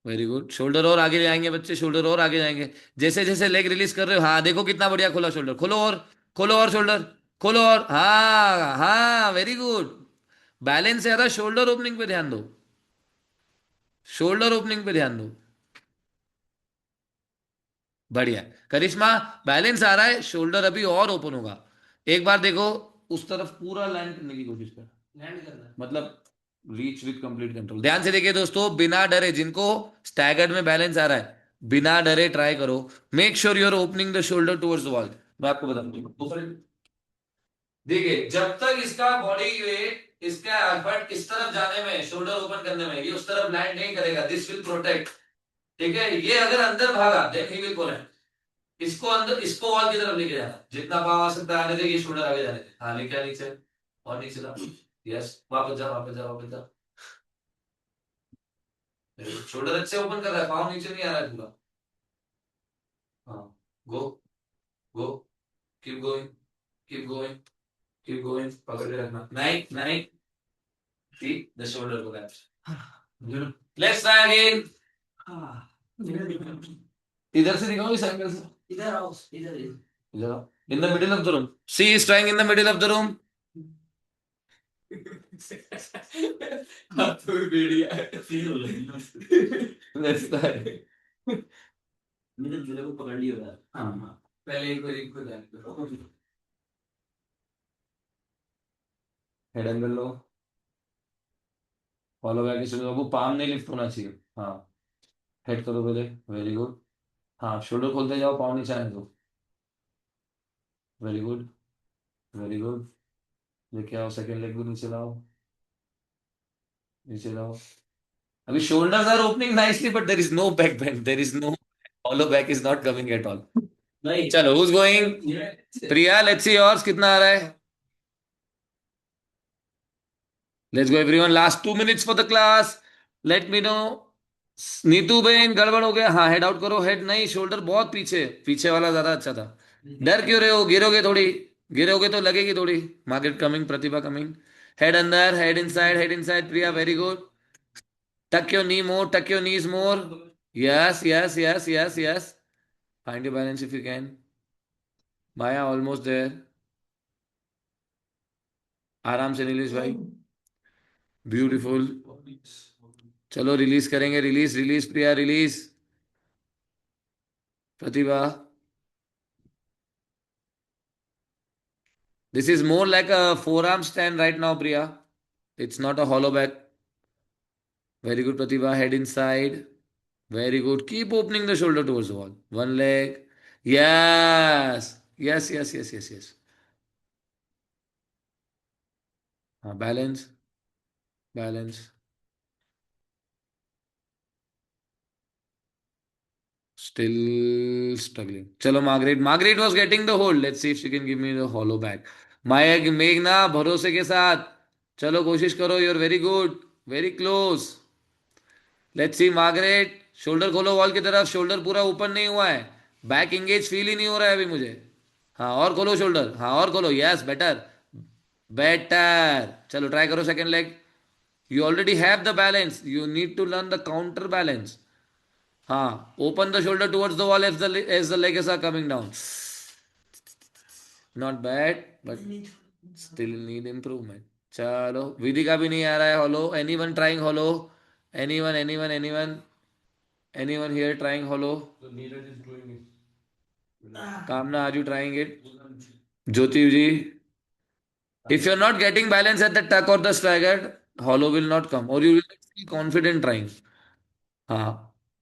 वेरी गुड। शोल्डर और आगे जाएंगे बच्चे, शोल्डर और आगे जाएंगे। जैसे जैसे लेग रिलीज कर रहे हो, हाँ देखो कितना बढ़िया खुला शोल्डर। खोलो और, खोलो और शोल्डर, खोलो और, हाँ हाँ, वेरी गुड। बैलेंस से ज्यादा शोल्डर ओपनिंग पे ध्यान दो, शोल्डर ओपनिंग पे ध्यान दो। बढ़िया करिश्मा, बैलेंस आ रहा है, शोल्डर अभी और ओपन होगा। एक बार देखो, उस तरफ पूरा लैंड करने की कोशिश कर, लैंड करना मतलब रीच विद कंप्लीट कंट्रोल। ध्यान से देखिए दोस्तों, बिना डरे, जिनको स्टैगर्ड में बैलेंस आ रहा है, बिना डरे ट्राई करो। Make sure you are opening the shoulder towards the wall. मैं आपको बता दूं, देखिए जब तक इसका बॉडी वेट, इसका एफर्ट इस तरफ जाने में, शोल्डर ओपन करने में, ये उस तरफ लैंड नहीं करेगा, दिस विल प्रोटेक्ट। ठीक है, ये अगर अंदर भागा देन ही विल कोलैप्स। इसको अंदर, इसको वॉल की तरफ लेके जाना, जितना पाव आ सकता है आने दे, ये शोल्डर आगे जाने दे। हाँ लेके आ नीचे, और नीचे ला। यस, वापस जा, वापस जा, वापस जा। शोल्डर अच्छे ओपन कर रहा है, पाव नीचे नहीं आ रहा है पूरा। हाँ, go, go, keep going, keep going, keep going. पकड़ के रखना, नहीं नहीं। See the shoulder collapse. Let's try again. इधर से दिखाओ, इस एंगल से। इधर आओ, इधर आओ। In the middle of the room, she is trying in the middle of the room. हाथ में बेड़िया है। Let's try. मेरे झूले को पकड़ लियो यार। हाँ हाँ, पहले एक बार ध्यान करो। हेड एंगल लो, फॉलो बैक शुरू करो, पाम नहीं लिफ्ट होना चाहिए। हाँ, हेड करो पहले, वेरी गुड। हाँ, शोल्डर खोलते जाओ, पाँव नीचे आने दो। Very good, very good. लेके आओ, सेकंड लेग भी नीचे लाओ, नीचे लाओ। अभी shoulders are opening nicely, but there is no back bend. There is no hollow back is not coming at all. नहीं चलो, who's going? Priya, let's see yours कितना आ रहा है। Let's go everyone. Last 2 minutes for the class. Let me know. Neetu बहन, गड़बड़ हो गया। हाँ, हेड आउट करो, हेड नहीं, शोल्डर बहुत पीछे, पीछे वाला ज्यादा अच्छा था। डर क्यों रहे हो? गिरोगे थोड़ी, गिरोगे तो लगेगी थोड़ी। मार्केट कमिंग, प्रतिभा कमिंग। हेड अंदर, head inside Priya, very good. Tuck your knee more, tuck your knees more. Yes, yes, yes, yes, yes. Find your balance if you can. Maya, almost there. आराम से नीलेश भाई, beautiful. चलो release करेंगे, release release Priya, release. Pratibha, this is more like a forearm stand right now Priya, it's not a hollow back. Very good Pratibha, head inside, very good, keep opening the shoulder towards the wall, one leg. Yes, yes, yes, yes, yes, yes. Balance, balance. Still struggling. Chalo, Margaret. Margaret was getting the hold. Let's see if she can give me the hollow back. Maya, मेघना, भरोसे के साथ चलो, कोशिश करो। You're very good, very close. Let's see Margaret. Shoulder खोलो wall की तरफ, शोल्डर पूरा ऊपर नहीं हुआ है, बैक इंगेज फील ही नहीं हो रहा है अभी मुझे। हाँ, और खोलो शोल्डर, हाँ और खोलो, यस, बेटर, बेटर। चलो ट्राई करो second leg. You already have the balance, you need to learn the counter balance. हाँ, open the shoulder towards the wall as the legs are coming down. Not bad, but still need improvement. चलो विधि का भी नहीं आ रहा है hollow. Anyone trying hollow? Anyone anyone anyone anyone here trying hollow? Kamna, are you trying it? Jyoti ji, if you're not getting balance at the tuck or the staggered, hollow will not come or you will not feel confident trying. हाँ,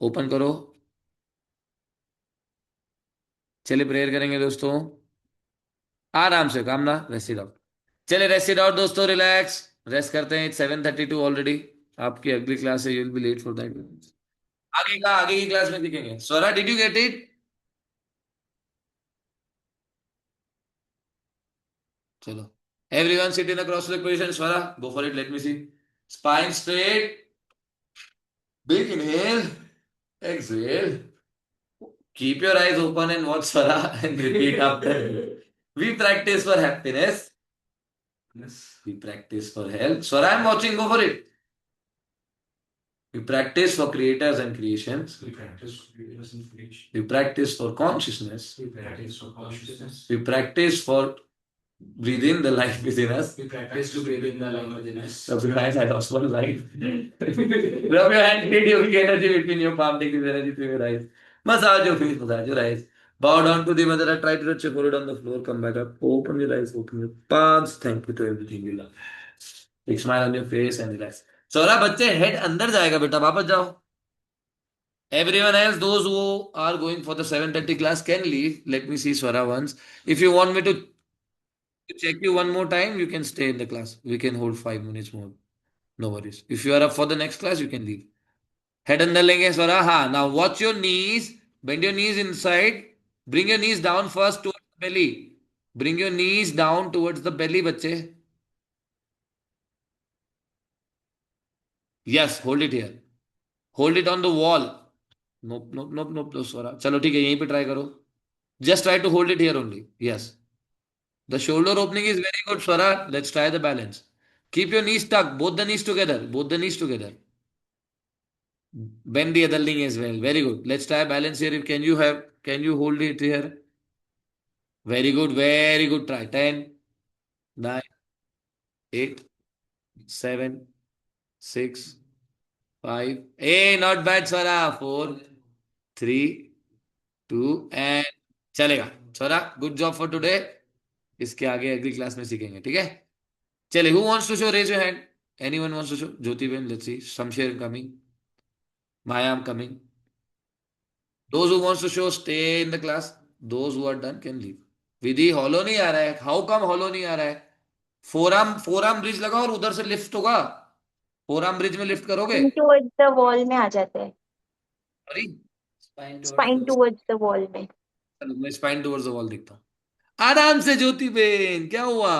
ओपन करो. चलिए prayer करेंगे दोस्तों. आराम से Kamna, rest it out. चलिए rest it out दोस्तों, रिलैक्स. रेस्ट करते हैं. 7:32 ऑलरेडी. आपकी अगली क्लास है, you will be late for that. आगे की क्लास में दिखेंगे. Swara, did you get it? चलो, everyone sit in a cross leg position. Swara, go for it. Let me see. Spine straight. Big inhale, exhale. Keep your eyes open and watch Swara and repeat after me. We practice for happiness. We practice for health. Swara, I'm watching. Go for it. We practice for creators and creations. We practice for consciousness. We practice for breathe in the life within us. We practice to breathe in the life within us. Rub your hands. I lost one life. Rub your hands. Create yogic energy between your palm. Take this energy to your eyes. Massage your face. Massage your eyes. Bow down to the mother. Try to touch your forehead on the floor. Come back up. Open your eyes. Open your palms. Thank you to everything you love. Big smile on your face and relax. सौरा बच्चे head अंदर जाएगा बेटा, वापस जाओ. Everyone else, those who are going for the 7:30 class can leave. Let me see Swara once. If you want me to check you one more time, you can stay in the class. We can hold 5 minutes more. No worries. If you are up for the next class, you can leave. Head अंदर लेंगे स्वरा. हाँ, now watch your knees. Bend your knees inside. Bring your knees down first towards the belly. Bring your knees down towards the belly, बच्चे. Yes, hold it here. Hold it on the wall. Nope, nope, nope, nope, no, स्वरा. चलो ठीक है, यहीं पे try करो. Just try to hold it here only. Yes. The shoulder opening is very good, Swara. Let's try the balance. Keep your knees tucked, both the knees together, both the knees together. Bend the other leg as well. Very good. Let's try balance here. Can you hold it here? Very good, very good. Try. 10, 9, 8, 7, 6, 5. Hey, not bad, Swara. 4, 3, 2, and चलेगा. Swara, good job for today. इसके आगे अगली class में सीखेंगे, ठीक है? चले, who wants to show? Raise your hand. Anyone wants to show? Jyoti Ben, let's see. Shamsher coming. Maya, I'm coming. Those who wants to show, stay in the class. Those who are done can leave. Vidhi hollow नहीं आ रहा है. How come hollow नहीं आ रहा है? Four arm bridge लगा और उधर से लिफ्ट होगा. फोर आर्म ब्रिज में लिफ्ट करोगे? टुवर्ड्स द वॉल में आ जाते हैं. Sorry, spine towards the wall में. चलो मैं स्पाइन टुवर्ड्स द वॉल देखता हूँ. आराम से ज्योति बेन, क्या हुआ?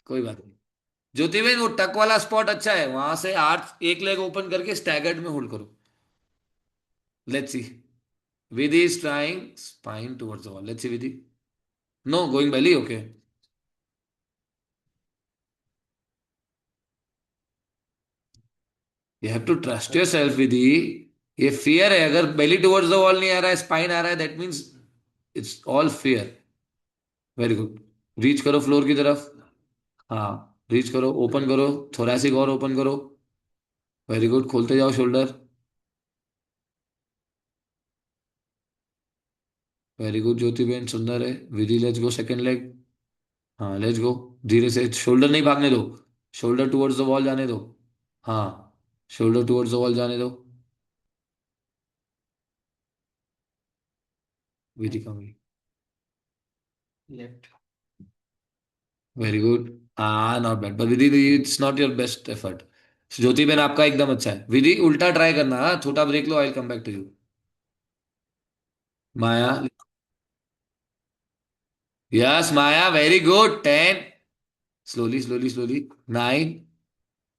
कोई बात नहीं. ज्योति बेन, वो टक वाला स्पॉट अच्छा है, वहां से आर्च एक लेग ओपन करके स्टैगर्ड में होल्ड करो. Let's see. Vidhi is trying spine towards the wall. Let's see, Vidhi. No, going belly. Okay. You have to trust yourself, Vidhi. ये fear है. अगर belly towards the wall नहीं आ रहा है, spine आ रहा है, that means it's all fear. Very good. Reach करो floor की तरफ. हाँ, reach करो, open करो, thoracic और open करो. Very good. खोलते जाओ shoulder. Very good, ज्योति बेन, सुंदर है. Vidhi, let's go second leg. हाँ, लेट्स गो. धीरे से, शोल्डर नहीं भागने दो. शोल्डर टुवर्ड्स द वॉल जाने दो. हाँ, शोल्डर टुवर्ड्स द वॉल जाने दो. विधि कमी. Left. Very good. हाँ, not bad. But Vidhi, it's not your best effort. Jyoti ben, आपका एकदम अच्छा है. विधि, उल्टा ट्राई करना. हाँ, छोटा ब्रेक लो. I come back to you. Maya. Yes Maya, very good. 10. Slowly slowly slowly. 9,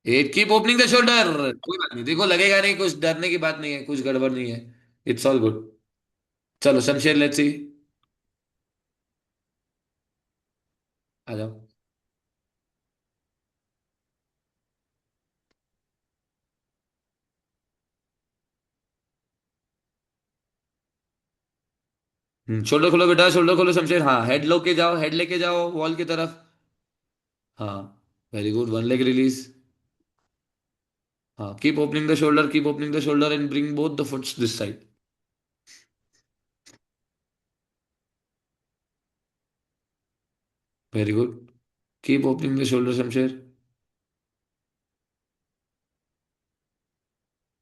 8. Keep opening the shoulder. कोई बात नहीं, देखो लगेगा नहीं, कुछ डरने की बात नहीं है, कुछ गड़बड़ नहीं है. It's all good. चलो शमशेर, लेट्स सी. आ जाओ. शोल्डर खोलो बेटा, शोल्डर खोलो शमशेर. हाँ, हेड लो के जाओ, हेड लेके जाओ वॉल की तरफ. हाँ, very good, one leg release. हाँ, keep opening the shoulder, keep opening the shoulder and bring both the foots this side. Very good. Keep opening the shoulder, Shamsher.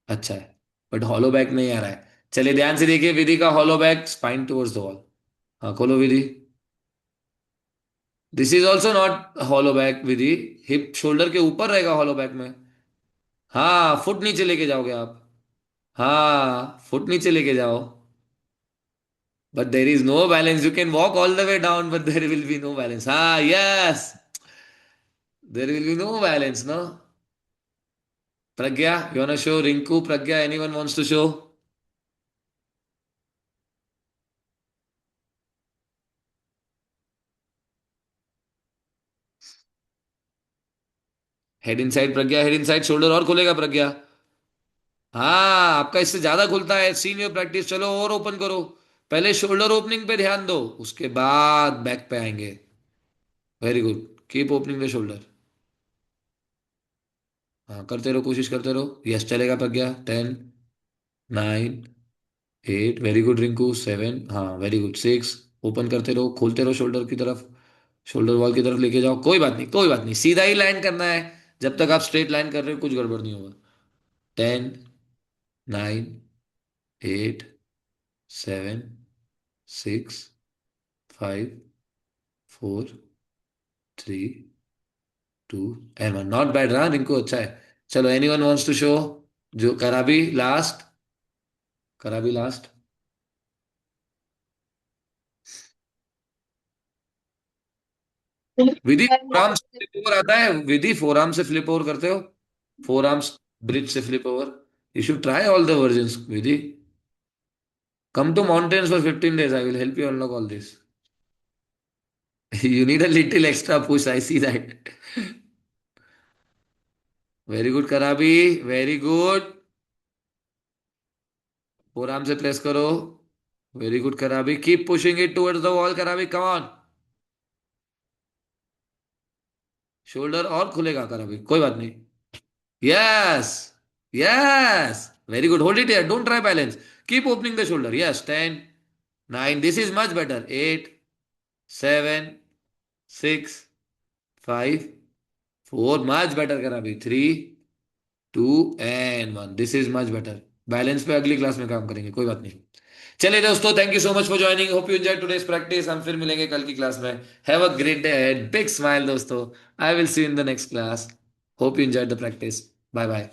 अच्छा है, बट हॉलो बैक नहीं आ रहा है. चलिए ध्यान से देखिए विधि का hollow back, spine towards the wall. हाँ, खोलो Vidhi. This is also not hollow back Vidhi. Hip shoulder के ऊपर रहेगा हॉलो बैक में. हाँ, फुट नीचे लेके जाओगे आप. हाँ, फुट नीचे लेके जाओ. But there is no balance. You can walk all the way down but there will be no balance. हाँ, yes, there will be no balance, no. Pragya, you wanna show? Rinku, Pragya, anyone wants to show? Head inside Pragya, head inside, shoulder और खुलेगा प्रज्ञा. हाँ, आपका इससे ज्यादा खुलता है. Senior practice. चलो और ओपन करो. पहले शोल्डर ओपनिंग पे ध्यान दो, उसके बाद बैक पे आएंगे. Very good. Keep opening the shoulder. हाँ, करते रहो, कोशिश करते रहो. यस, चलेगा प्रज्ञा. 10, 9, 8. Very good Rinku. 7. हाँ, वेरी गुड. 6. ओपन करते रहो, खोलते रहो शोल्डर की तरफ. शोल्डर वॉल की तरफ लेके जाओ. कोई बात नहीं, कोई बात नहीं, सीधा ही लैंड करना है. जब तक आप स्ट्रेट लाइन कर रहे हो कुछ गड़बड़ नहीं होगा. 10, 9, 8, 7, 6, 5, 4, 3, 2 एंड 1. नॉट बैड रहा रिंकू, अच्छा है. चलो, एनीवन वांट्स टू शो? जो कराबी लास्ट, कराबी लास्ट. विधि फोर आर्म से फ्लिप ओवर आता है? विधि फोर आर्म से फ्लिप ओवर करते हो? फोर आर्म्स ब्रिज से flip over. You should try all the versions Vidhi. Come to mountains for 15 days. I will help you unlock all this. You need a little extra push. I see that. Very good, Karabi. Very good. Forearm से press करो. Very good, Karabi. Keep pushing it towards the wall, Karabi. Come on. Shoulder और खुलेगा Karabi. कोई बात नहीं. Yes. Yes. Very good. Hold it here. Don't try balance. Keep opening the shoulder. Yes. 10, 9. This is much better. 8, 7, 6, 5, 4. Much better, Karabi. 3, 2 and 1. This is much better. Balance पे अगली class में काम करेंगे, कोई बात नहीं. चलिए दोस्तों, thank you so much for joining. Hope you enjoy today's practice. हम फिर मिलेंगे कल की क्लास में. Have a great day and big smile दोस्तों. I will see you in the next class. Hope you enjoy the practice. Bye bye.